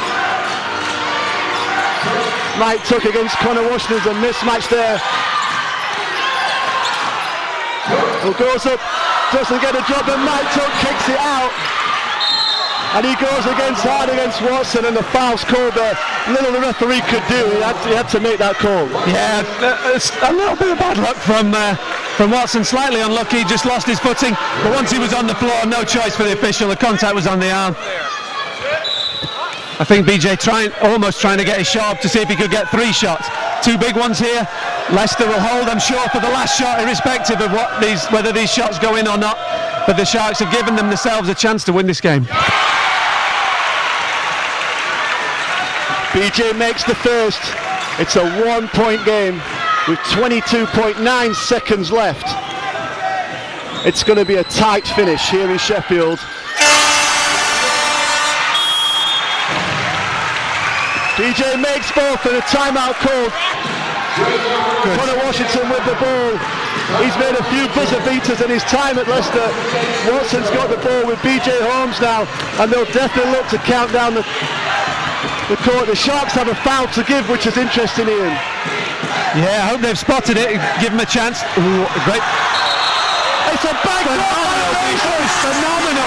[SPEAKER 3] Mike Tuck against Connor Washington's a mismatch there. Who goes up, doesn't get a job, and Mike Tuck kicks it out. And he goes hard against Watson, and the foul's called there. Little the referee could do, he had to make that call.
[SPEAKER 2] Yeah, a little bit of bad luck from Watson, slightly unlucky, just lost his footing. But once he was on the floor, no choice for the official, the contact was on the arm. I think BJ almost trying to get his shot up to see if he could get 3 shots. 2 big ones here. Leicester will hold, I'm sure, for the last shot, irrespective of whether these shots go in or not. But the Sharks have given themselves a chance to win this game.
[SPEAKER 3] BJ makes the first. It's a 1-point game with 22.9 seconds left. It's going to be a tight finish here in Sheffield. BJ makes both, and a timeout called. Connor Washington with the ball. He's made a few buzzer beaters in his time at Leicester. Watson's got the ball with BJ Holmes now, and they'll definitely look to count down the court. The Sharks have a foul to give, which is interesting, Ian.
[SPEAKER 2] Yeah, I hope they've spotted it. Give them a chance. Ooh, great.
[SPEAKER 3] It's a phenomenal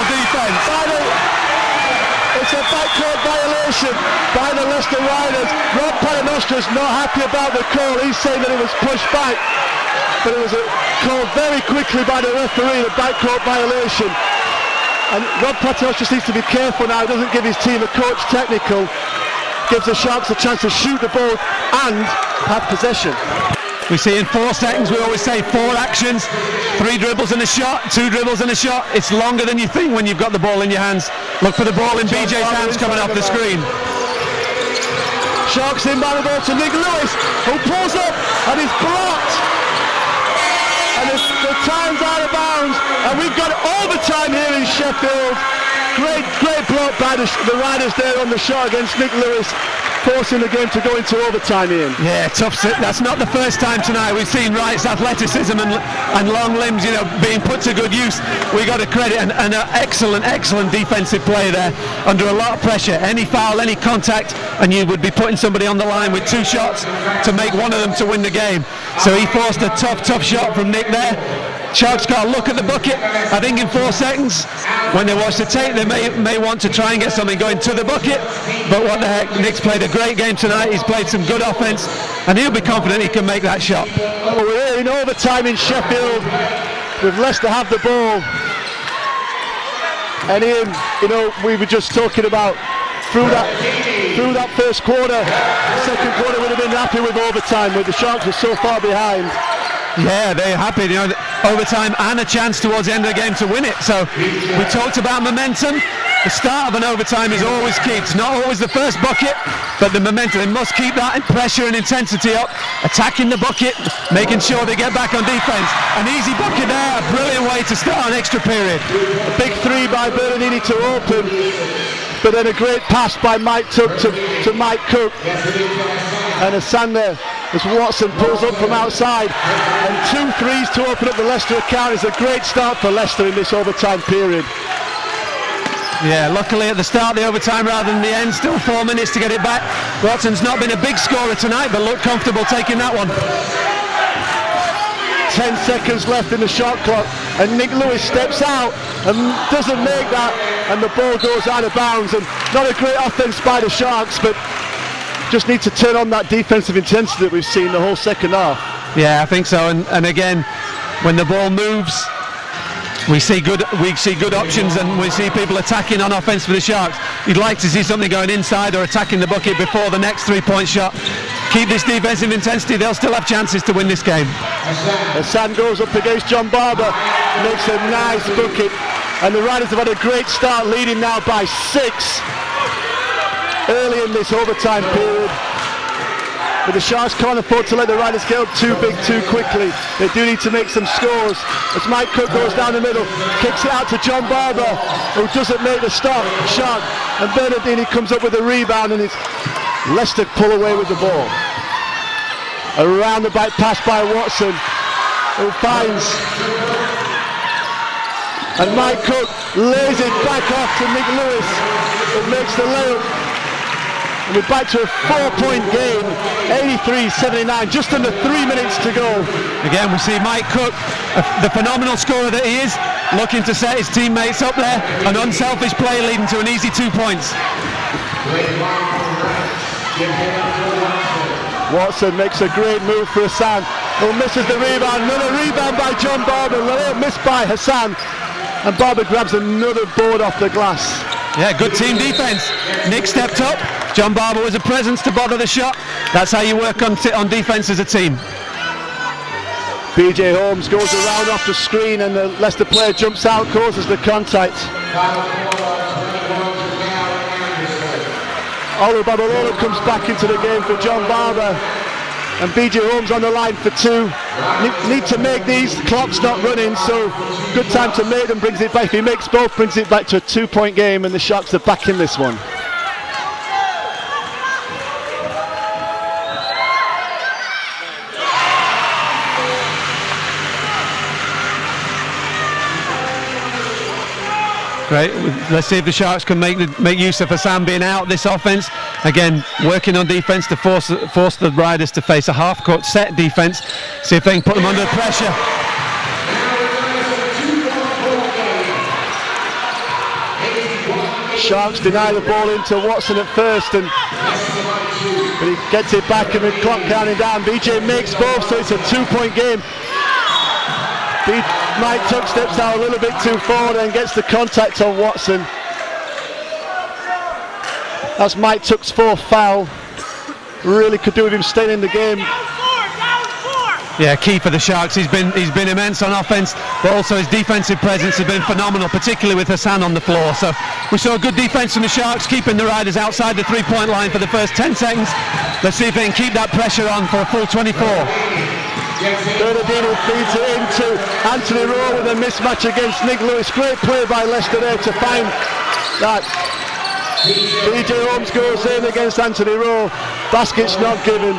[SPEAKER 3] defense. It's a backcourt violation by the Leicester Riders. Rob Paternoster's not happy about the call. He's saying that it was pushed back, but it was called very quickly by the referee, the backcourt violation. And Rob Paternoster needs to be careful now. He doesn't give his team a coach technical. Gives the Sharks a chance to shoot the ball and have possession.
[SPEAKER 2] We see in 4 seconds, we always say 4 actions, 3 dribbles and a shot, 2 dribbles and a shot. It's longer than you think when you've got the ball in your hands. Look for the ball in BJ's hands coming off the screen.
[SPEAKER 3] Sharks inbound the ball to Nick Lewis, who pulls up and is blocked. And the time's out of bounds, and we've got overtime here in Sheffield. Great block by the Riders there on the shot against Nick Lewis, forcing the game to go into overtime, Ian.
[SPEAKER 2] Yeah, tough. That's not the first time tonight we've seen Wright's athleticism and long limbs, being put to good use. We got to credit an excellent defensive play there under a lot of pressure. Any foul, any contact, and you would be putting somebody on the line with 2 shots to make one of them to win the game. So he forced a tough shot from Nick there. Sharks got a look at the bucket. I think in 4 seconds, when they watch the tape, they may want to try and get something going to the bucket. But what the heck, Nick's played a great game tonight. He's played some good offense, and he'll be confident he can make that shot.
[SPEAKER 3] Well, we're here in overtime in Sheffield with Leicester have the ball. And Ian, we were just talking about through that first quarter, second quarter would have been happy with overtime, where the Sharks were so far behind.
[SPEAKER 2] Yeah, they're happy, overtime and a chance towards the end of the game to win it. So we talked about momentum. the start of an overtime is always key. It's not always the first bucket, but the momentum. They must keep that pressure and intensity up, attacking the bucket, making sure they get back on defense. An easy bucket there, a brilliant way to start an extra period.
[SPEAKER 3] A big three by Bernardini to open, but then a great pass by Mike Tuck to Mike Cook. And Hassan there as Watson pulls up from outside. And 2 threes to open up the Leicester account is a great start for Leicester in this overtime period.
[SPEAKER 2] Yeah, luckily at the start of the overtime rather than the end, still 4 minutes to get it back. Watson's not been a big scorer tonight, but looked comfortable taking that one.
[SPEAKER 3] 10 seconds left in the shot clock, and Nick Lewis steps out and doesn't make that, and the ball goes out of bounds. And not a great offense by the Sharks, but just need to turn on that defensive intensity that we've seen the whole second half.
[SPEAKER 2] Yeah, I think so. And again, when the ball moves, we see good options, and we see people attacking on offense for the Sharks. You'd like to see something going inside or attacking the bucket before the next 3-point shot. Keep this defensive intensity, they'll still have chances to win this game.
[SPEAKER 3] Hassan goes up against John Barber, makes a nice bucket, and the Riders have had a great start, leading now by 6 early in this overtime period. But the Sharks can't afford to let the Riders get up too big too quickly. They do need to make some scores. As Mike Cook goes down the middle, kicks it out to John Barber, who doesn't make the shot, and Bernardini comes up with a rebound, and it's Leicester pull away with the ball. Around the back pass by Watson, who finds, and Mike Cook lays it back off to Nick Lewis, who makes the layup. And we're back to a 4-point game, 83-79, just under 3 minutes to go.
[SPEAKER 2] Again, we see Mike Cook, the phenomenal scorer that he is, looking to set his teammates up there. An unselfish play leading to an easy 2 points.
[SPEAKER 3] Watson makes a great move for Hassan, who misses the rebound. Another rebound by John Barber, missed by Hassan. And Barber grabs another board off the glass.
[SPEAKER 2] Yeah, good team defense. Nick stepped up. John Barber was a presence to bother the shot. That's how you work on defense as a team.
[SPEAKER 3] BJ Holmes goes around off the screen, and the Leicester player jumps out, causes the contact. Olu Babalola comes back into the game for John Barber, and BJ Holmes on the line for 2. Need to make these, the clock's not running, so good time to make them, brings it back. If he makes both, brings it back to a 2-point game, and the Sharks are back in this one.
[SPEAKER 2] Great. Let's see if the Sharks can make use of Hassan being out this offense. Again, working on defense to force the Riders to face a half-court set defense. See if they can put them under pressure.
[SPEAKER 3] Sharks deny the ball into Watson at first, but he gets it back, and the clock counting down. BJ makes both, so it's a 2-point game. Mike Tuck steps out a little bit too forward and gets the contact on Watson. That's Mike Tuck's 4th foul. Really could do with him staying in the game.
[SPEAKER 2] Yeah, key for the Sharks. He's been immense on offense, but also his defensive presence has been phenomenal, particularly with Hassan on the floor. So we saw good defense from the Sharks, keeping the Riders outside the 3-point line for the first 10 seconds. Let's see if they can keep that pressure on for a full 24.
[SPEAKER 3] Bernardino feeds it into Anthony Rowe with a mismatch against Nick Lewis. Great play by Leicester there to find that. BJ Holmes goes in against Anthony Rowe. Basket's not given.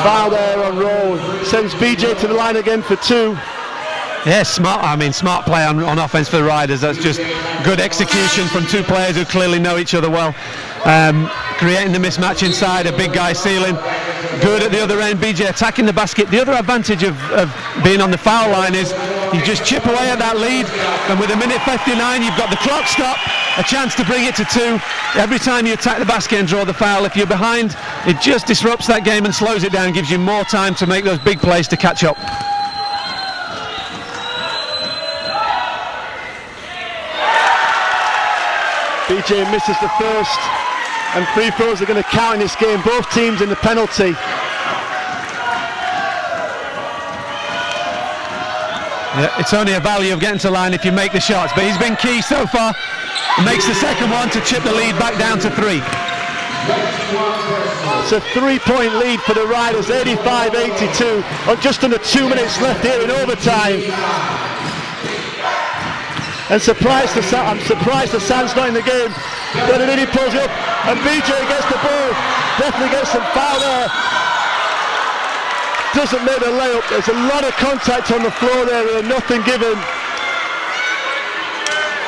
[SPEAKER 3] Foul there on Rowe. Sends BJ to the line again for 2.
[SPEAKER 2] Yeah, smart play on offense for the Riders. That's just good execution from 2 players who clearly know each other well. Creating the mismatch inside, a big guy sealing. Good at the other end, BJ attacking the basket. The other advantage of being on the foul line is you just chip away at that lead, and with 1:59 you've got the clock stop, a chance to bring it to 2. Every time you attack the basket and draw the foul, if you're behind, it just disrupts that game and slows it down, gives you more time to make those big plays to catch up.
[SPEAKER 3] BJ misses the first, and free throws are going to count in this game. Both teams in the penalty.
[SPEAKER 2] Yeah, it's only a value of getting to line if you make the shots, but he's been key so far. He makes the second one to chip the lead back down to 3.
[SPEAKER 3] It's a 3-point lead for the Riders, 85-82, on just under 2 minutes left here in overtime. And I'm surprised the Sands not in the game. Bernardini pulls it up, and BJ gets the ball. Definitely gets some foul there. Doesn't make the layup. There's a lot of contact on the floor there, and nothing given.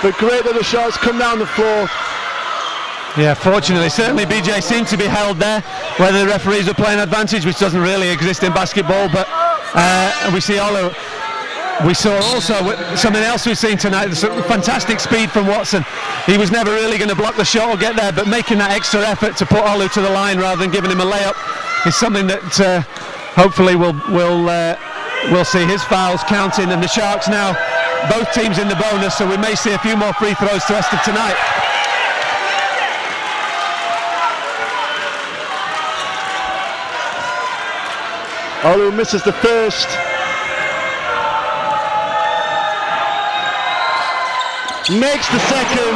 [SPEAKER 3] But great that the shots come down the floor.
[SPEAKER 2] Yeah, fortunately, certainly BJ seemed to be held there. Whether the referees were playing advantage, which doesn't really exist in basketball, but we see Olu. We saw also something else we've seen tonight, fantastic speed from Watson. He was never really going to block the shot or get there, but making that extra effort to put Olu to the line rather than giving him a layup is something that hopefully we'll see his fouls counting. And the Sharks now, both teams in the bonus, so we may see a few more free throws the rest of tonight.
[SPEAKER 3] Olu misses the first. Makes the second.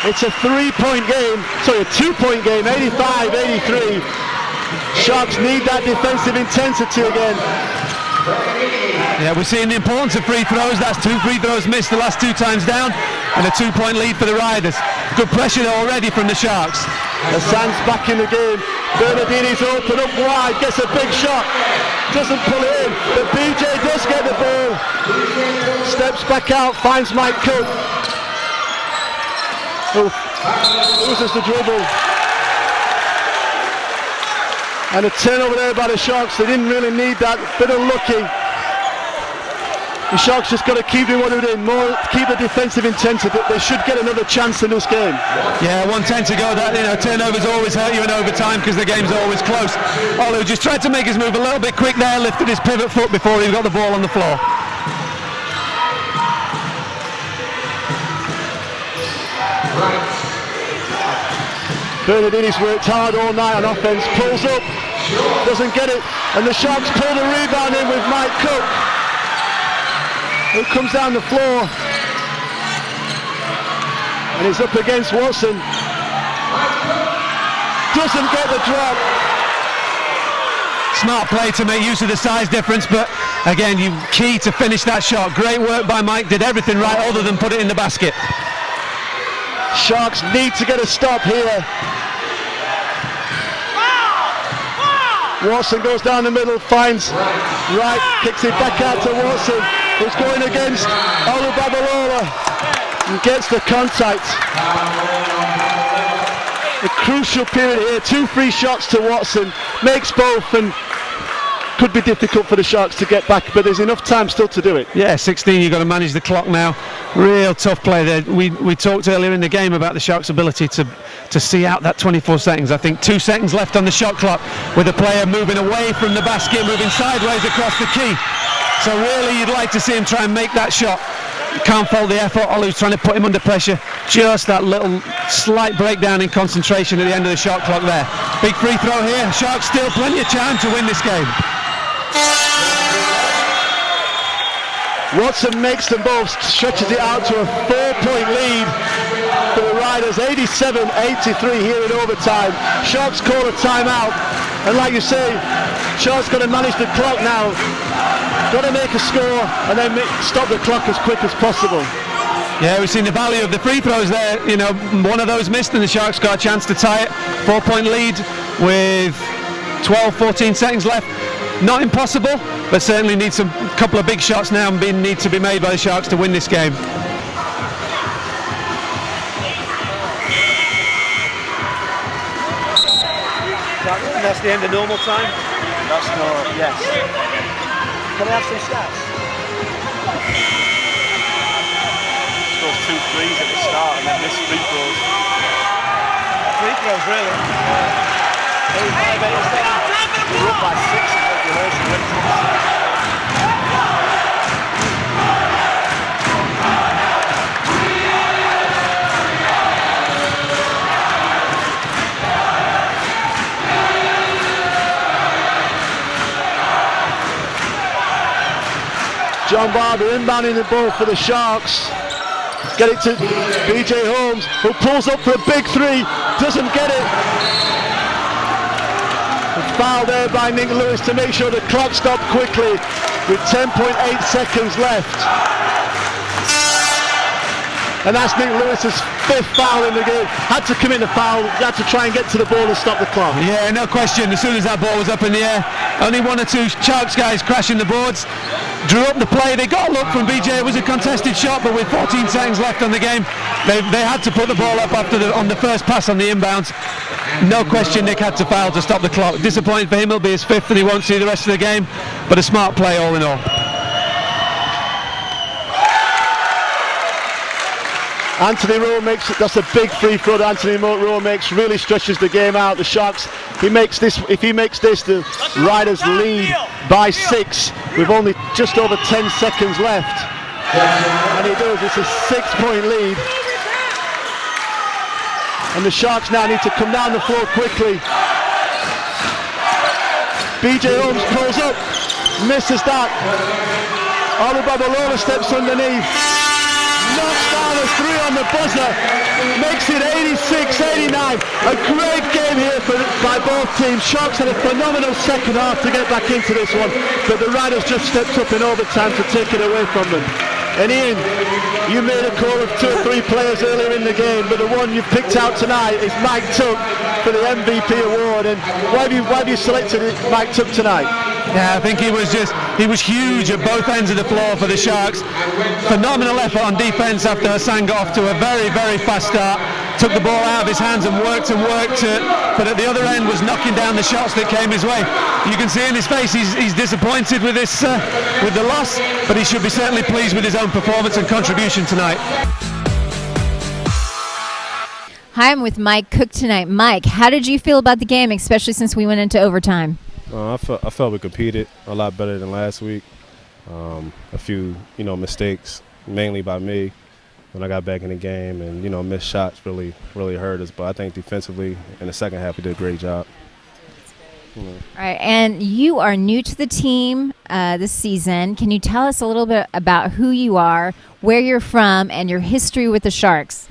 [SPEAKER 3] It's a 3-point game, sorry, a 2-point game, 85-83. Sharks need that defensive intensity again.
[SPEAKER 2] Yeah, we're seeing the importance of free throws. That's 2 free throws missed the last 2 times down, and a 2-point lead for the Riders. Good pressure already from the Sharks.
[SPEAKER 3] The Sands back in the game. Bernardini's open up wide, gets a big shot. Doesn't pull it in, but BJ does get the ball. Steps back out, finds Mike Cook. Loses the dribble. And a turnover there by the Sharks. They didn't really need that. Bit unlucky. The Sharks just got to keep doing what they're doing. More, keep the defensive intensity. They should get another chance in this game.
[SPEAKER 2] Yeah, 1:10 to go. That, turnovers always hurt you in overtime because the game's always close. Olu just tried to make his move a little bit quick there, lifted his pivot foot before he got the ball on the floor.
[SPEAKER 3] Bernardini's worked hard all night on offense, pulls up, doesn't get it, and the Sharks pull the rebound in with Mike Cook, who comes down the floor, and he's up against Watson. Doesn't get the drop.
[SPEAKER 2] Smart play to make use of the size difference, but again, you key to finish that shot. Great work by Mike, did everything right other than put it in the basket.
[SPEAKER 3] Sharks need to get a stop here. Watson goes down the middle, finds Wright, kicks it back out to Watson, who's going against Olu Babalola, and gets the contact. A crucial period here, 2 free shots to Watson, makes both, and could be difficult for the Sharks to get back, but there's enough time still to do it.
[SPEAKER 2] Yeah, 16, you've got to manage the clock now. Real tough play there. We talked earlier in the game about the Sharks' ability to see out that 24 seconds. I think 2 seconds left on the shot clock with a player moving away from the basket, moving sideways across the key. So really you'd like to see him try and make that shot. Can't fault the effort. Olu's trying to put him under pressure. Just that little slight breakdown in concentration at the end of the shot clock there. Big free throw here. Sharks still plenty of time to win this game.
[SPEAKER 3] Watson makes them both, stretches it out to a 4-point lead for the Riders, 87-83 here in overtime. Sharks call a timeout, and like you say, Sharks got to manage the clock now. Got to make a score and then stop the clock as quick as possible.
[SPEAKER 2] Yeah, we've seen the value of the free throws there. One of those missed and the Sharks got a chance to tie it. 4-point lead with 12-14 seconds left. Not impossible, but certainly needs a couple of big shots now and need to be made by the Sharks to win this game.
[SPEAKER 5] That's the end of normal time?
[SPEAKER 3] That's not, yes.
[SPEAKER 5] Can I have some stats?
[SPEAKER 3] Scores 2 threes at the start and then this free throws.
[SPEAKER 5] Free throws, really? 85-87.
[SPEAKER 3] We're up by 6 in regulation. John Barber inbounding the ball for the Sharks. Get it to BJ Holmes, who pulls up for a big three, doesn't get it. A foul there by Nick Lewis to make sure the clock stopped quickly with 10.8 seconds left. And that's Nick Lewis's 5th foul in the game. Had to commit the foul, had to try and get to the ball and stop the clock.
[SPEAKER 2] Yeah, no question. As soon as that ball was up in the air, only 1 or 2 Sharks guys crashing the boards. Drew up the play. They got a look from BJ. It was a contested shot, but with 14 seconds left on the game, they had to put the ball up on the first pass on the inbounds. No question, Nick had to foul to stop the clock. Disappointing for him. It'll be his 5th, and he won't see the rest of the game. But a smart play, all in all.
[SPEAKER 3] Anthony Rowe makes, that's a big free throw that Anthony Rowe makes, really stretches the game out. The Sharks, if he makes this, the Riders lead by 6 with only just over 10 seconds left. And he does, it's a 6-point lead. And the Sharks now need to come down the floor quickly. BJ Holmes pulls up, misses that. Babalola steps underneath. Knocks down a 3 on the buzzer, makes it 86-89. A great game here by both teams. Sharks had a phenomenal second half to get back into this one, but the Riders just stepped up in overtime to take it away from them. And Ian, you made a call of 2 or 3 players earlier in the game, but the one you've picked out tonight is Mike Tuck for the MVP award. And why have you selected Mike Tuck tonight?
[SPEAKER 2] Yeah, I think he was huge at both ends of the floor for the Sharks. Phenomenal effort on defense after Hassan got off to a very, very fast start. Took the ball out of his hands and worked it, but at the other end was knocking down the shots that came his way. You can see in his face he's disappointed with this with the loss, but he should be certainly pleased with his own performance and contribution tonight.
[SPEAKER 1] Hi, I'm with Mike Cook tonight. Mike, how did you feel about the game, especially since we went into overtime?
[SPEAKER 6] I felt we competed a lot better than last week. A few, mistakes, mainly by me when I got back in the game, and missed shots really hurt us. But I think defensively in the second half we did a great job.
[SPEAKER 1] All right, and you are new to the team this season. Can you tell us a little bit about who you are, where you're from, and your history with the Sharks?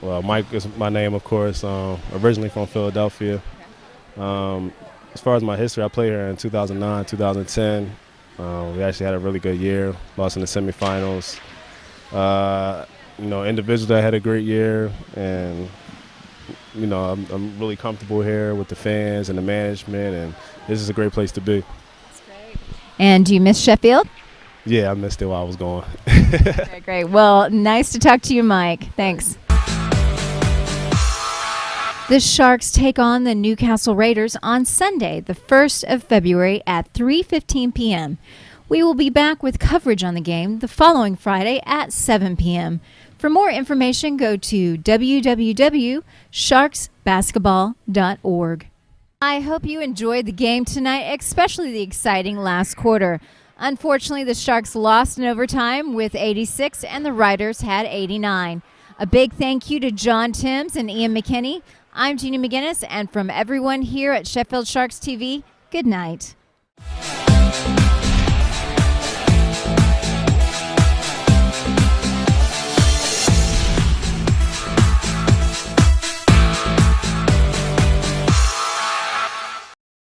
[SPEAKER 6] Well, Mike is my name, of course. Originally from Philadelphia. As far as my history, I played here in 2009, 2010. We actually had a really good year, lost in the semifinals. Individually, I had a great year, and I'm really comfortable here with the fans and the management, and this is a great place to be.
[SPEAKER 1] That's great. And do you miss Sheffield?
[SPEAKER 6] Yeah, I missed it while I was gone.
[SPEAKER 1] Okay, great. Well, nice to talk to you, Mike. Thanks. The Sharks take on the Newcastle Raiders on Sunday, the 1st of February at 3:15 p.m. We will be back with coverage on the game the following Friday at 7 p.m. For more information, go to www.sharksbasketball.org. I hope you enjoyed the game tonight, especially the exciting last quarter. Unfortunately, the Sharks lost in overtime with 86 and the Riders had 89. A big thank you to John Timms and Ian McKinney. I'm Jeannie McGinnis, and from everyone here at Sheffield Sharks TV, good night.